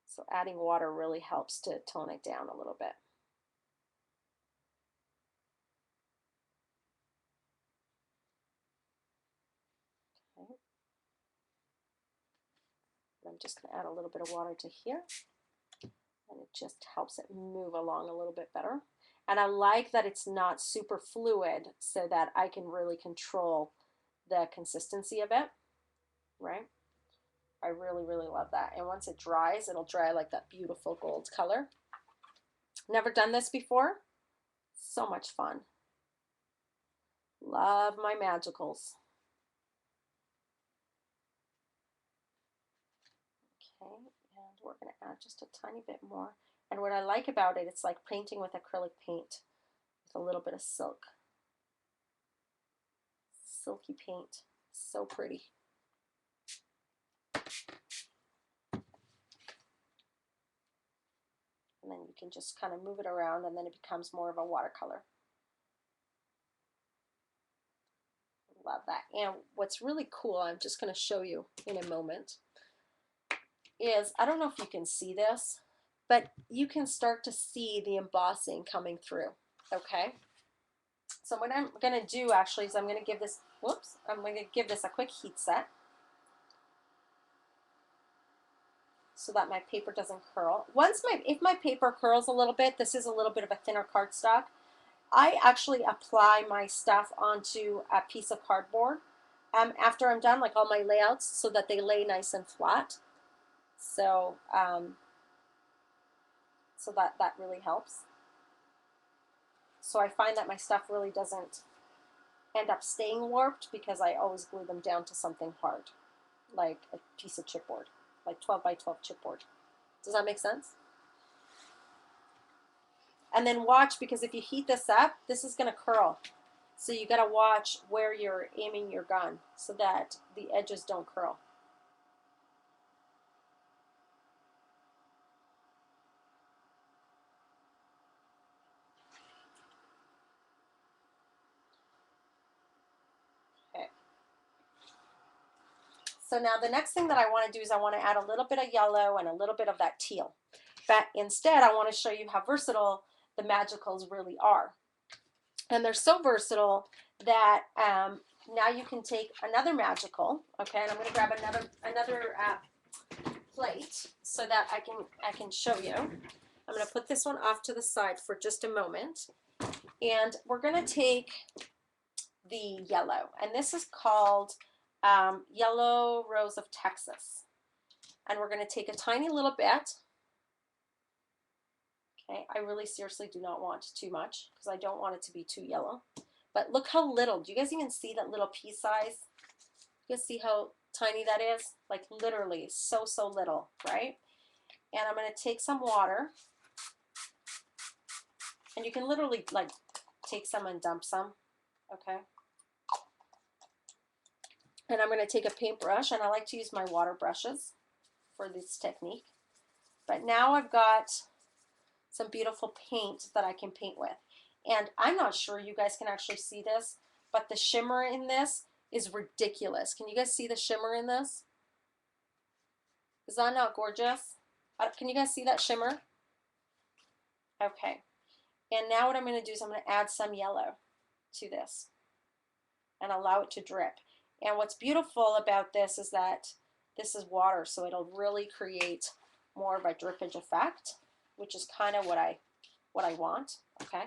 So adding water really helps to tone it down a little bit. Okay. I'm just going to add a little bit of water to here, and it just helps it move along a little bit better. And I like that it's not super fluid so that I can really control the consistency of it, right? I really, really love that. And once it dries, it'll dry like that beautiful gold color. Never done this before. So much fun. Love my magicals. Okay, and we're going to add just a tiny bit more. And what I like about it, it's like painting with acrylic paint with a little bit of silk. Silky paint. So pretty. And then you can just kind of move it around and then it becomes more of a watercolor. Love that. And what's really cool, I'm just going to show you in a moment, is I don't know if you can see this, but you can start to see the embossing coming through. Okay. So what I'm going to do actually is I'm going to give this, whoops, I'm going to give this a quick heat set so that my paper doesn't curl. If my paper curls a little bit, this is a little bit of a thinner cardstock, I actually apply my stuff onto a piece of cardboard after I'm done, like all my layouts, so that they lay nice and flat. So, so that really helps. So I find that my stuff really doesn't end up staying warped because I always glue them down to something hard, like a piece of chipboard, like 12 by 12 chipboard. Does that make sense? And then watch, because if you heat this up, this is going to curl. So you got to watch where you're aiming your gun so that the edges don't curl. Okay. So now the next thing that I want to do is I want to add a little bit of yellow and a little bit of that teal. But instead, I want to show you how versatile the magicals really are. And they're so versatile that now you can take another magical, okay, and I'm going to grab another plate so that I can show you. I'm going to put this one off to the side for just a moment, and we're going to take the yellow, and this is called Yellow Rose of Texas, and we're going to take a tiny little bit. Okay, I really seriously do not want too much because I don't want it to be too yellow. But look how little. Do you guys even see that little pea size? You guys see how tiny that is? Like literally so little, right? And I'm going to take some water. And you can literally like take some and dump some, okay? And I'm going to take a paintbrush, and I like to use my water brushes for this technique. But now I've got some beautiful paint that I can paint with. And I'm not sure you guys can actually see this, but the shimmer in this is ridiculous. Can you guys see the shimmer in this? Is that not gorgeous? Can you guys see that shimmer? Okay. And now what I'm going to do is I'm going to add some yellow to this and allow it to drip. And what's beautiful about this is that this is water, so it'll really create more of a drippage effect, which is kind of what I want, okay?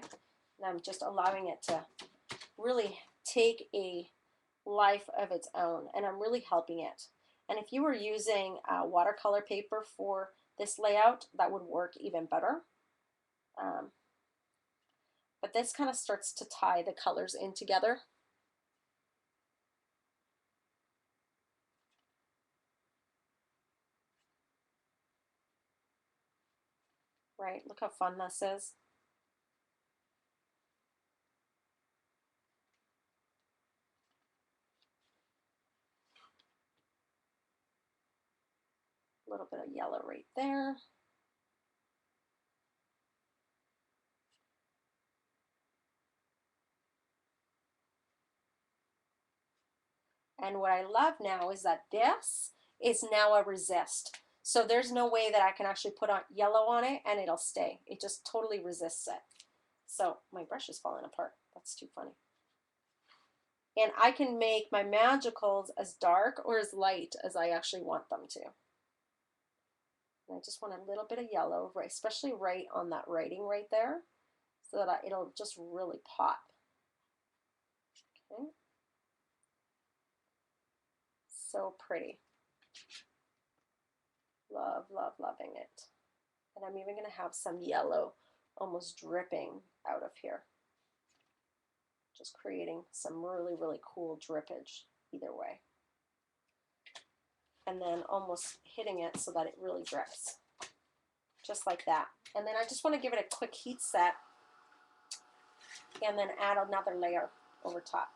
And I'm just allowing it to really take a life of its own, and I'm really helping it. And if you were using watercolor paper for this layout, that would work even better. But this kind of starts to tie the colors in together. Right, look how fun this is. A little bit of yellow right there. And what I love now is that this is now a resist. So there's no way that I can actually put on yellow on it and it'll stay. It just totally resists it. So my brush is falling apart. That's too funny. And I can make my magicals as dark or as light as I actually want them to. And I just want a little bit of yellow, right, especially right on that writing right there, so that it'll just really pop. Okay. So pretty. loving it. And I'm even going to have some yellow almost dripping out of here. Just creating some really cool drippage either way. And then almost hitting it so that it really drips. Just like that. And then I just want to give it a quick heat set and then add another layer over top.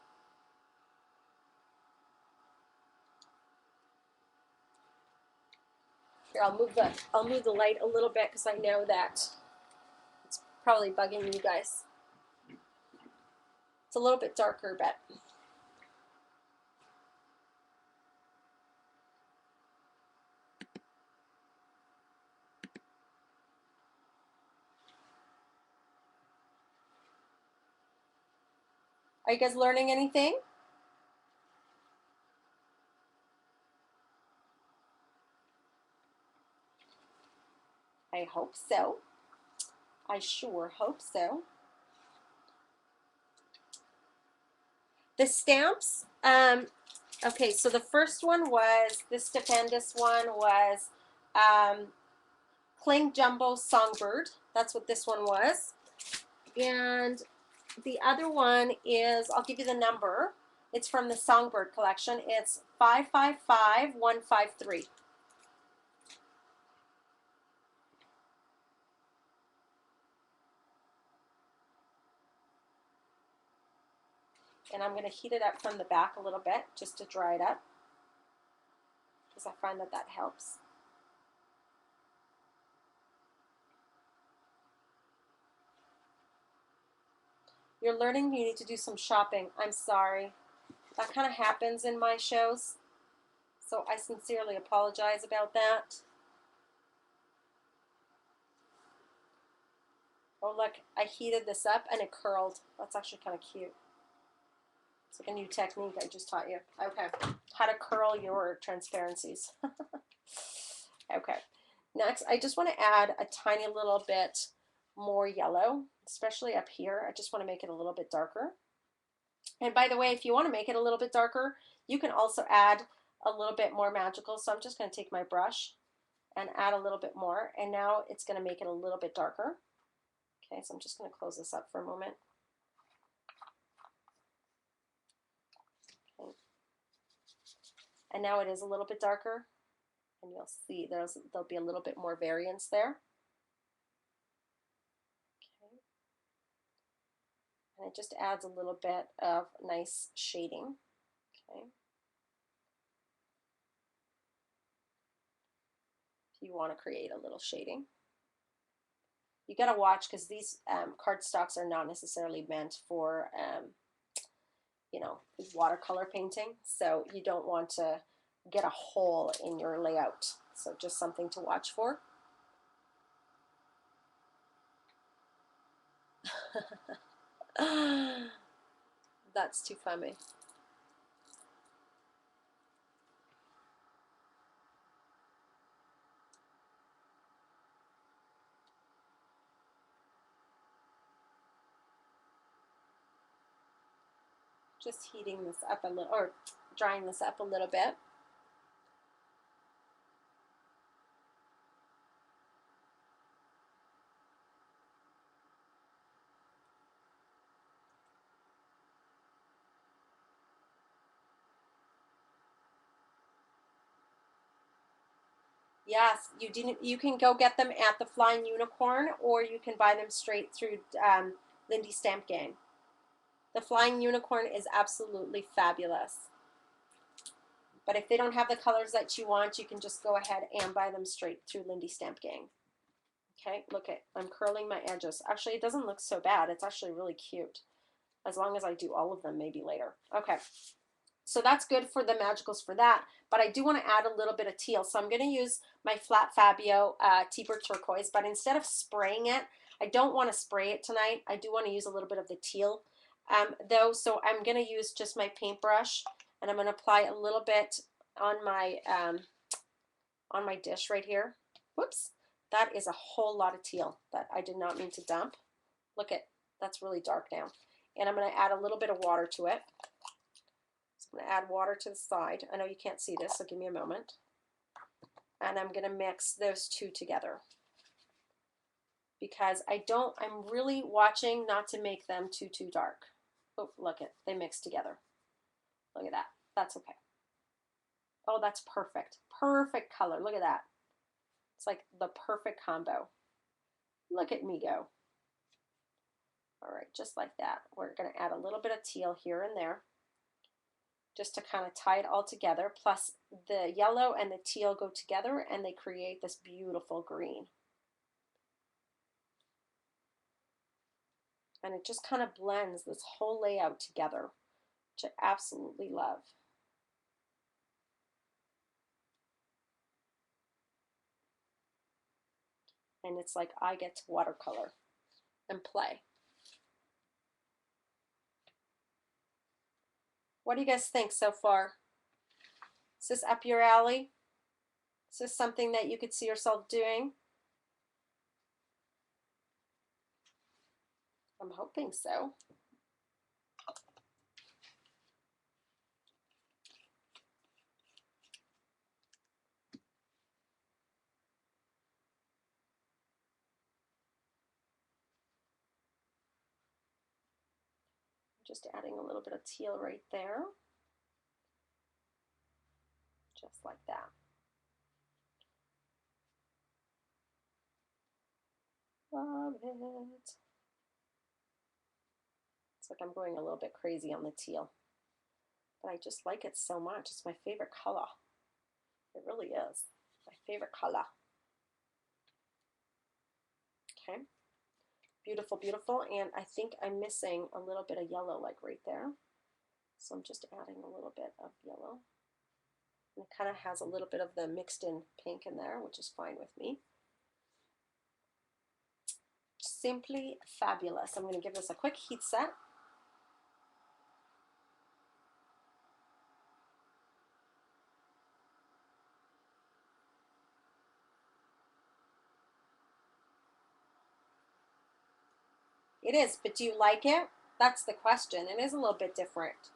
Here, I'll move the light a little bit because I know that it's probably bugging you guys. It's a little bit darker, but are you guys learning anything? I hope so. I sure hope so. The stamps, okay, so the first one was, this stupendous one was Cling Jumbo Songbird. That's what this one was. And the other one is, I'll give you the number. It's from the Songbird collection. It's 555153. And I'm going to heat it up from the back a little bit just to dry it up, because I find that that helps. You're learning, you need to do some shopping. I'm sorry. That kind of happens in my shows, so I sincerely apologize about that. Oh look, I heated this up and it curled. That's actually kind of cute. It's like a new technique I just taught you. Okay, how to curl your transparencies. Okay, next I just want to add a tiny little bit more yellow, especially up here. I just want to make it a little bit darker. And by the way, if you want to make it a little bit darker, you can also add a little bit more magical. So I'm just going to take my brush and add a little bit more. And now it's going to make it a little bit darker. Okay, so I'm just going to close this up for a moment. Okay. And now it is a little bit darker. And you'll see there'll be a little bit more variance there. Okay. And it just adds a little bit of nice shading. Okay. If you want to create a little shading. You got to watch, because these cardstocks are not necessarily meant for, you know, watercolor painting. So you don't want to get a hole in your layout. So just something to watch for. That's too funny. Just heating this up a little, or drying this up a little bit. Yes, you can go get them at the Flying Unicorn, or you can buy them straight through Lindy Stamp Gang. The Flying Unicorn is absolutely fabulous. But if they don't have the colors that you want, you can just go ahead and buy them straight through Lindy Stamp Gang. Okay, look at, I'm curling my edges. Actually, it doesn't look so bad. It's actually really cute. As long as I do all of them maybe later. Okay, so that's good for the magicals for that. But I do want to add a little bit of teal. So I'm going to use my Flat Fabio T-Bird Turquoise. But instead of spraying it, I don't want to spray it tonight. I do want to use a little bit of the teal though. So I'm going to use just my paintbrush. And I'm going to apply a little bit on my dish right here. Whoops. That is a whole lot of teal that I did not mean to dump. Look at, that's really dark now. And I'm going to add a little bit of water to it. So I'm going to add water to the side. I know you can't see this, so give me a moment. And I'm going to mix those two together because I'm really watching not to make them too dark. Oh, look it, they mix together. Look at that. That's okay. Oh, that's perfect. Perfect color. Look at that. It's like the perfect combo. Look at me go. All right, just like that. We're going to add a little bit of teal here and there just to kind of tie it all together. Plus the yellow and the teal go together and they create this beautiful green. And it just kind of blends this whole layout together, which I absolutely love. And it's like I get to watercolor and play. What do you guys think so far? Is this up your alley? Is this something that you could see yourself doing? I'm hoping so. Just adding a little bit of teal right there. Just like that. Love it. It's like I'm going a little bit crazy on the teal, but I just like it so much. It's my favorite color. It really is my favorite color. Okay, beautiful, beautiful. And I think I'm missing a little bit of yellow, like right there. So I'm just adding a little bit of yellow. And it kind of has a little bit of the mixed in pink in there, which is fine with me. Simply fabulous. I'm going to give this a quick heat set. It is, but do you like it? That's the question. It is a little bit different.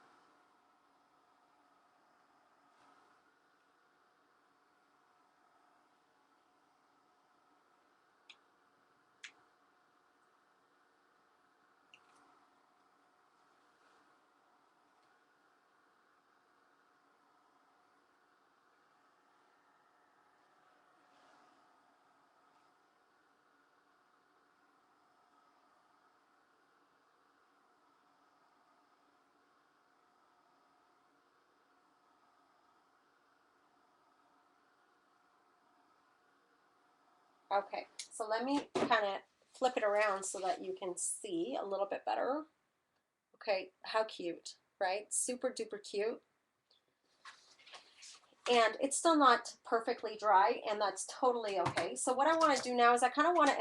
Okay, so let me kind of flip it around so that you can see a little bit better. Okay, how cute, right? Super duper cute. And it's still not perfectly dry, and that's totally okay. So what I want to do now is I kind of want to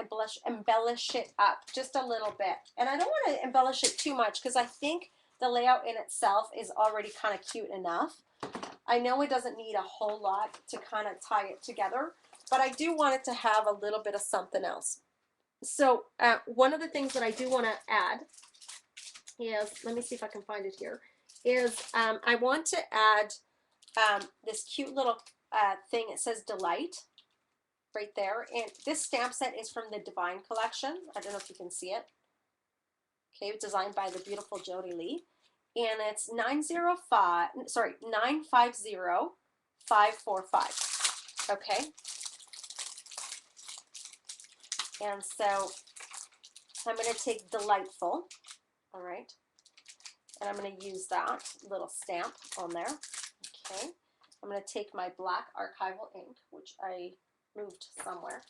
embellish it up just a little bit. And I don't want to embellish it too much because I think the layout in itself is already kind of cute enough. I know it doesn't need a whole lot to kind of tie it together, but I do want it to have a little bit of something else. So one of the things that I do want to add is, let me see if I can find it here, is I want to add this cute little thing. It says Delight right there. And this stamp set is from the Divine Collection. I don't know if you can see it. Okay, it's designed by the beautiful Jody Lee. And it's 950545. Okay. And so I'm going to take Delightful. All right. And I'm going to use that little stamp on there. Okay. I'm going to take my black archival ink, which I moved somewhere.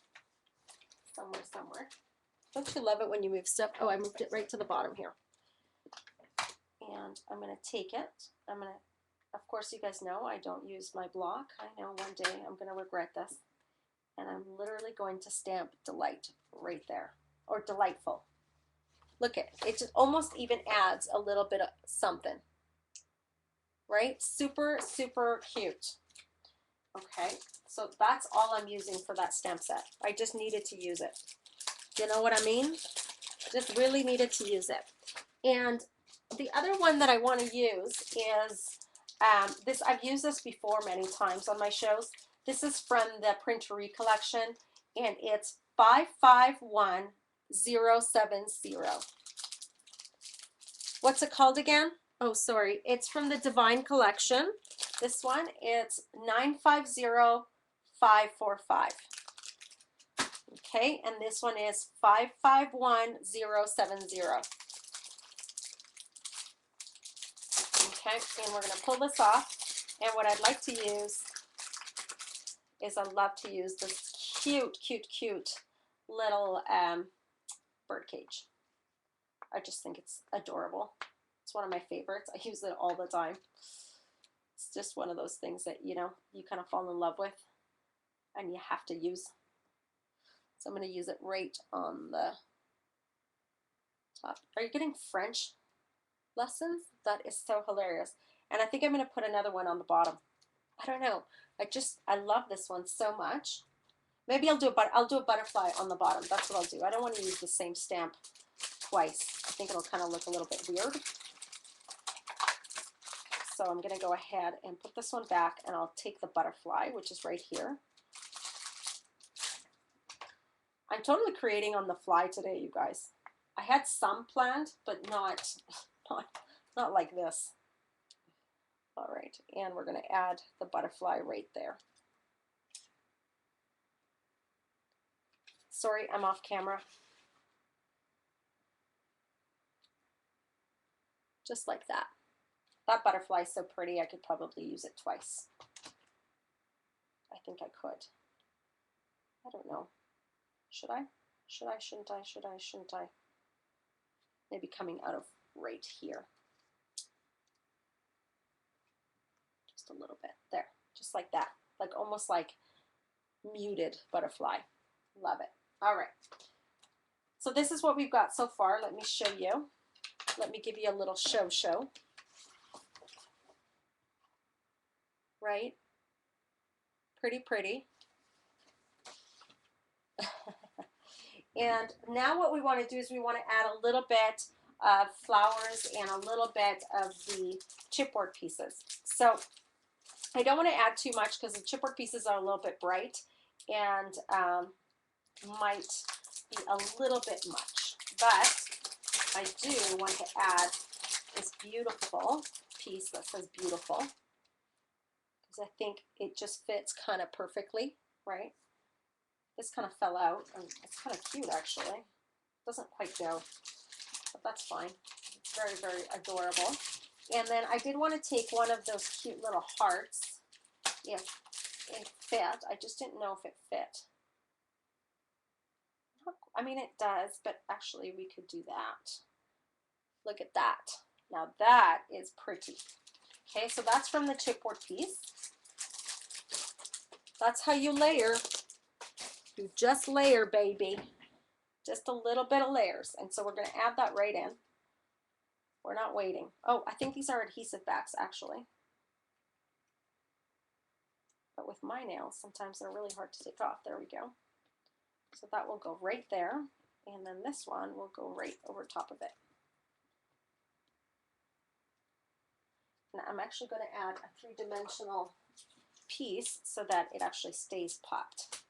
Don't you love it when you move stuff? Oh, I moved it right to the bottom here. And I'm going to take it. I'm going to, of course, you guys know I don't use my block. I know one day I'm going to regret this. And I'm literally going to stamp Delight right there, or Delightful. Look at it. It just almost even adds a little bit of something. Right? Super, super cute. Okay, so that's all I'm using for that stamp set. I just needed to use it. You know what I mean? Just really needed to use it. And the other one that I want to use is this. I've used this before many times on my shows. This is from the Printery collection, and it's 551070. What's it called again? Oh, sorry. It's from the Divine collection. This one, it's 950545. Okay, and this one is 551070. Okay, and we're going to pull this off. And what I'd like to use is I love to use this cute, cute, cute little bird cage. I just think it's adorable. It's one of my favorites. I use it all the time. It's just one of those things that, you know, you kind of fall in love with and you have to use. So I'm going to use it right on the top. Are you getting French lessons? That is so hilarious. And I think I'm going to put another one on the bottom. I don't know. I love this one so much. Maybe I'll do a butterfly on the bottom. That's what I'll do. I don't want to use the same stamp twice. I think it'll kind of look a little bit weird. So I'm going to go ahead and put this one back, and I'll take the butterfly, which is right here. I'm totally creating on the fly today, you guys. I had some planned, but not like this. All right, and we're going to add the butterfly right there. Sorry, I'm off camera. Just like that. That butterfly is so pretty, I could probably use it twice. I think I could. I don't know. Should I? Should I? Shouldn't I? Should I? Shouldn't I? Maybe coming out of right here. Just a little bit. There. Just like that. Like almost like muted butterfly. Love it. All right. So this is what we've got so far. Let me show you. Let me give you a little show. Right? Pretty, pretty. And now what we want to do is we want to add a little bit of flowers and a little bit of the chipboard pieces. So I don't want to add too much because the chipboard pieces are a little bit bright and might be a little bit much. But I do want to add this beautiful piece that says beautiful, because I think it just fits kind of perfectly, right? This kind of fell out, and it's kind of cute actually. Doesn't quite go, but that's fine. It's very, very adorable. And then I did want to take one of those cute little hearts if it fit. I just didn't know if it fit. I mean, it does, but actually we could do that. Look at that. Now that is pretty. Okay, so that's from the chipboard piece. That's how you layer. You just layer, baby. Just a little bit of layers. And so we're going to add that right in. We're not waiting. Oh, I think these are adhesive backs, actually. But with my nails, sometimes they're really hard to take off. There we go. So that will go right there. And then this one will go right over top of it. And I'm actually going to add a three-dimensional piece so that it actually stays popped.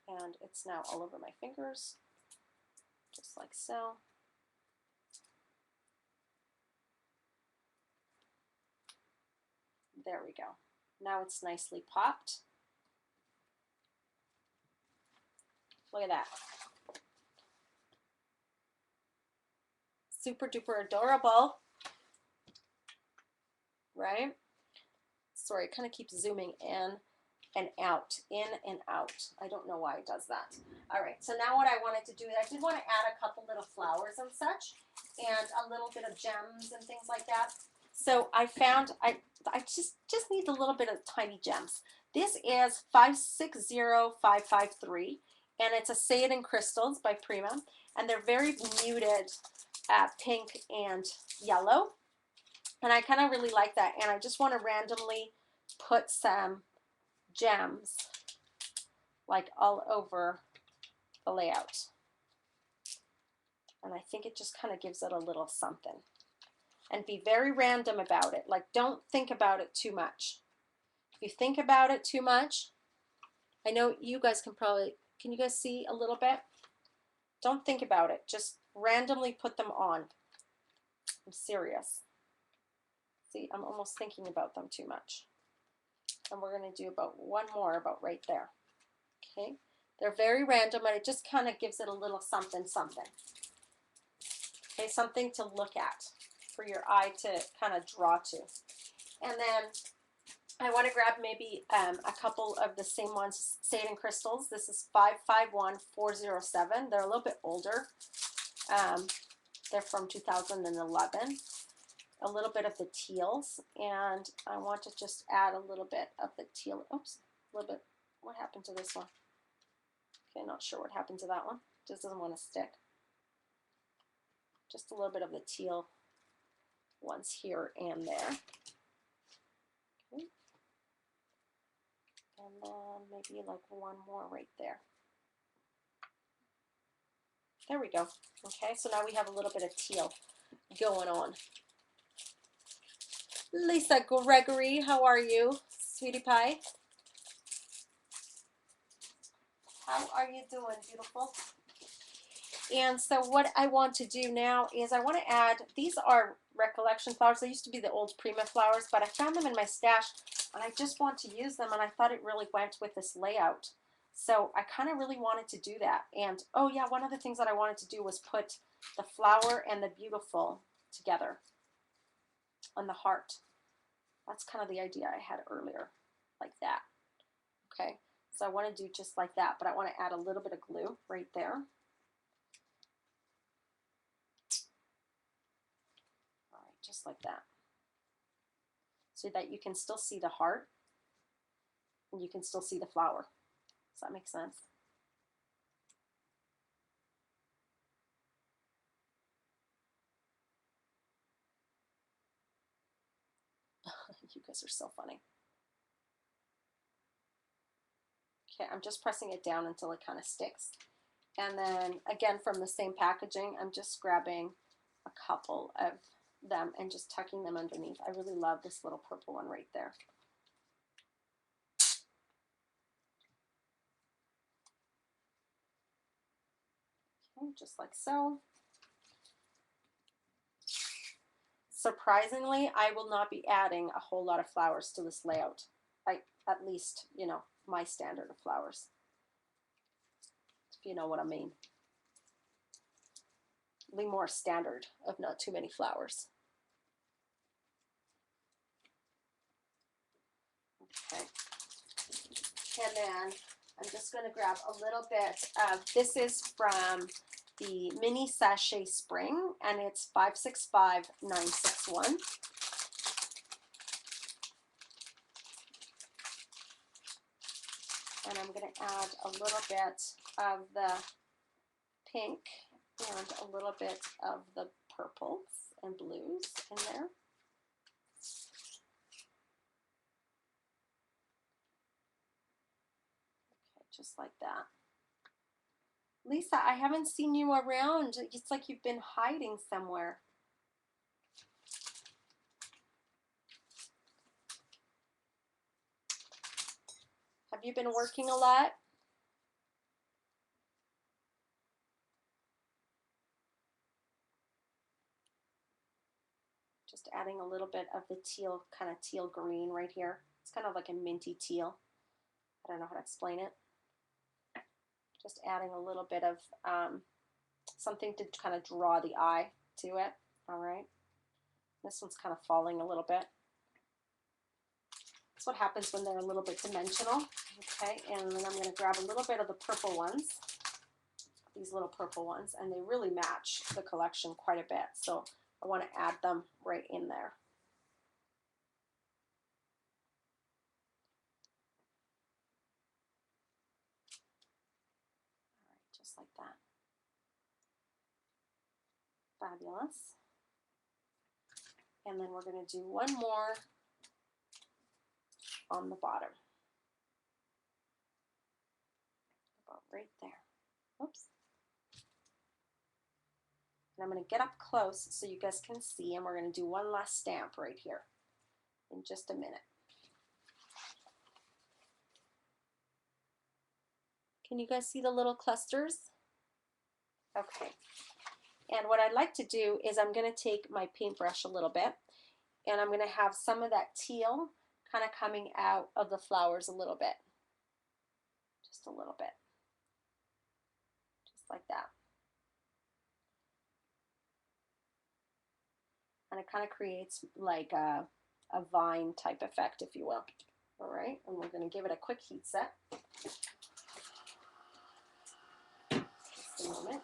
And it's now all over my fingers, just like so. There we go. Now it's nicely popped. Look at that. Super duper adorable, right? Sorry, it kind of keeps zooming in and out, in and out. I don't know why it does that. All right, so now what I wanted to do is I did want to add a couple little flowers and such, and a little bit of gems and things like that. So I found I just need a little bit of tiny gems. This is 560553, and it's a Say It in Crystals by Prima, and they're very muted pink and yellow, and I kind of really like that. And I just want to randomly put some gems like all over the layout, and I think it just kind of gives it a little something. And be very random about it. Like, don't think about it too much. you think about it too much, I know you guys can you guys see a little bit? Don't think about it. Just randomly put them on. I'm serious. See, I'm almost thinking about them too much. And we're going to do about one more about right there. Okay. They're very random, and it just kind of gives it a little something, something. Okay, something to look at for your eye to kind of draw to. And then I want to grab maybe a couple of the same ones, Satan crystals. This is 551407. They're a little bit older. They're from 2011. A little bit of the teals, and I want to just add a little bit of the teal. Oops, a little bit. What happened to this one? Okay, not sure what happened to that one. Just doesn't want to stick. Just a little bit of the teal ones here and there. Okay. And then maybe like one more right there. There we go. Okay, so now we have a little bit of teal going on. Lisa Gregory, how are you, sweetie pie? How are you doing, beautiful? And so what I want to do now is I want to add, these are recollection flowers. They used to be the old Prima flowers, but I found them in my stash and I just want to use them, and I thought it really went with this layout. So I kind of really wanted to do that. And oh yeah, one of the things that I wanted to do was put the flower and the beautiful together on the heart. That's kind of the idea I had earlier, like that. Okay, so I want to do just like that, but I want to add a little bit of glue right there. All right, just like that. So that you can still see the heart and you can still see the flower. Does that make sense? You guys are so funny. Okay, I'm just pressing it down until it kind of sticks. And then again, from the same packaging, I'm just grabbing a couple of them and just tucking them underneath. I really love this little purple one right there. Okay, just like so. Surprisingly, I will not be adding a whole lot of flowers to this layout. At least, you know, my standard of flowers, if you know what I mean. Be more standard of not too many flowers. Okay. And then I'm just going to grab a little bit of, this is from the Mini Sachet Spring, and it's 565961. And I'm going to add a little bit of the pink and a little bit of the purples and blues in there. Okay, just like that. Lisa, I haven't seen you around. It's like you've been hiding somewhere. Have you been working a lot? Just adding a little bit of the teal, kind of teal green right here. It's kind of like a minty teal. I don't know how to explain it. Just adding a little bit of something to kind of draw the eye to it. All right. This one's kind of falling a little bit. That's what happens when they're a little bit dimensional. Okay, and then I'm going to grab a little bit of the purple ones, these little purple ones, and they really match the collection quite a bit. So I want to add them right in there. All right, just like that. Fabulous. And then we're going to do one more on the bottom. About right there. Oops. And I'm going to get up close so you guys can see, and we're going to do one last stamp right here in just a minute. Can you guys see the little clusters? Okay. And what I'd like to do is I'm going to take my paintbrush a little bit, and I'm going to have some of that teal kind of coming out of the flowers a little bit. Just a little bit. Just like that. And it kind of creates like a vine type effect, if you will. All right, and we're going to give it a quick heat set. Just a moment.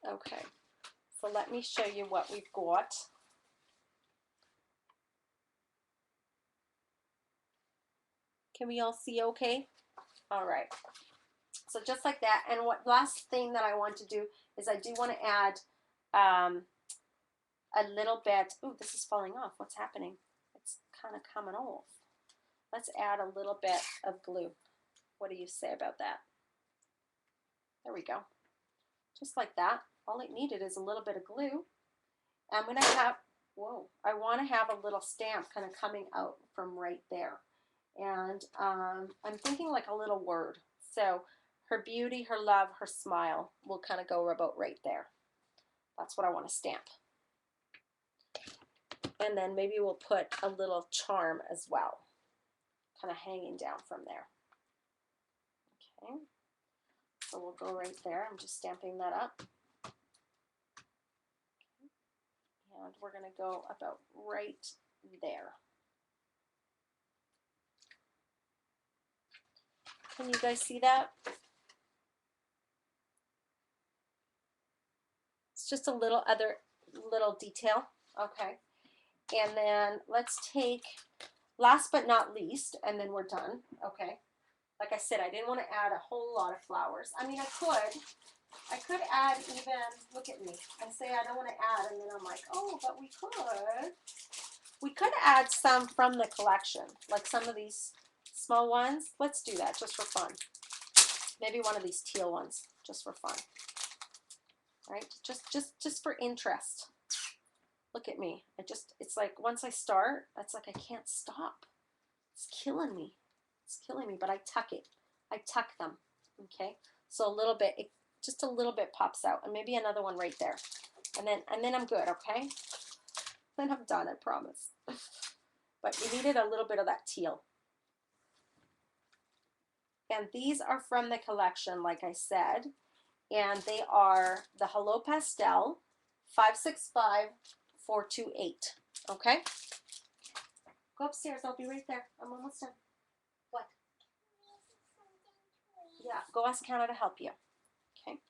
Okay, so let me show you what we've got. Can we all see okay? All right. So just like that. And what last thing that I want to do is I do want to add a little bit. Ooh, this is falling off. What's happening? It's kind of coming off. Let's add a little bit of glue. What do you say about that? There we go. Just like that. All it needed is a little bit of glue. I'm going to have, whoa, I want to have a little stamp kind of coming out from right there. And I'm thinking like a little word. So her beauty, her love, her smile will kind of go about right there. That's what I want to stamp. And then maybe we'll put a little charm as well, kind of hanging down from there. Okay, so we'll go right there. I'm just stamping that up. Okay. And we're going to go about right there. Can you guys see that? It's just a little detail. Okay. And then let's take, last but not least, and then we're done. Okay. Like I said, I didn't want to add a whole lot of flowers. I mean, I could add even, look at me. I say I don't want to add, and then I'm like, oh, but we could. We could add some from the collection, like some of these small ones. Let's do that just for fun. Maybe one of these teal ones, just for fun. Right? Just for interest. Look at me. It's like once I start, it's like I can't stop. It's killing me. It's killing me, but I tuck it. I tuck them. Okay? So a little bit, just a little bit pops out, and maybe another one right there. And then I'm good, okay? Then I'm done, I promise. But you needed a little bit of that teal. And these are from the collection, like I said. And they are the Hello Pastel 565428. Okay? Go upstairs. I'll be right there. I'm almost done. What? Yeah, go ask Hannah to help you. Okay?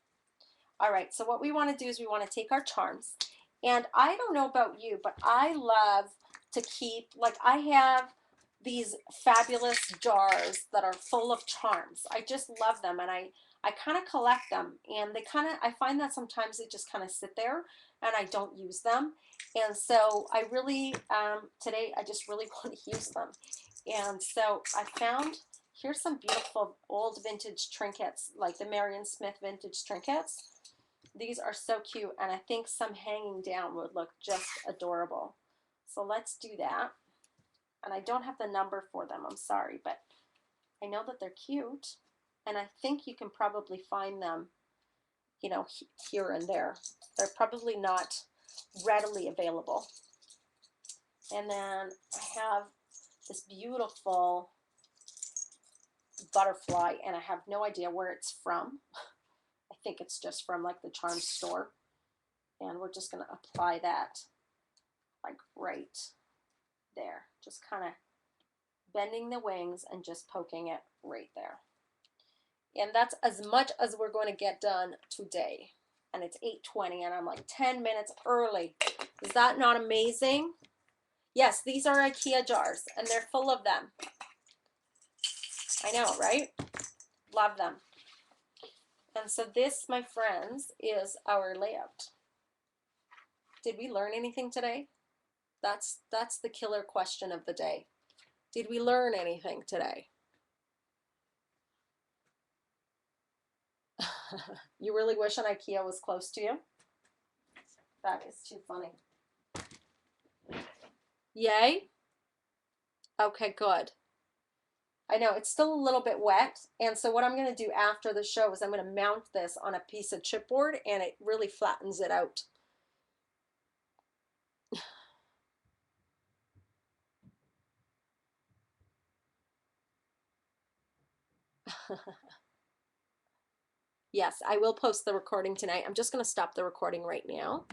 All right, so what we want to do is we want to take our charms. And I don't know about you, but I love to keep, like I have these fabulous jars that are full of charms. I just love them, and I kind of collect them, and they kind of, I find that sometimes they just kind of sit there and I don't use them. And so I really, today I just really want to use them. And so I found, here's some beautiful old vintage trinkets, like the Marion Smith vintage trinkets. These are so cute, and I think some hanging down would look just adorable. So let's do that. And I don't have the number for them, I'm sorry, but I know that they're cute, and I think you can probably find them, you know, here and there. They're probably not readily available. And then I have this beautiful butterfly, and I have no idea where it's from. I think it's just from like the charm store. And we're just going to apply that like right there. Just kind of bending the wings and just poking it right there. And that's as much as we're going to get done today. And it's 8:20 and I'm like 10 minutes early. Is that not amazing? Yes, these are IKEA jars and they're full of them. I know, right? Love them. And so this, my friends, is our layout. Did we learn anything today? That's the killer question of the day. Did we learn anything today? You really wish an IKEA was close to you? That is too funny. Yay? Okay, good. I know it's still a little bit wet, and so what I'm going to do after the show is I'm going to mount this on a piece of chipboard, and it really flattens it out. Yes, I will post the recording tonight. I'm just going to stop the recording right now.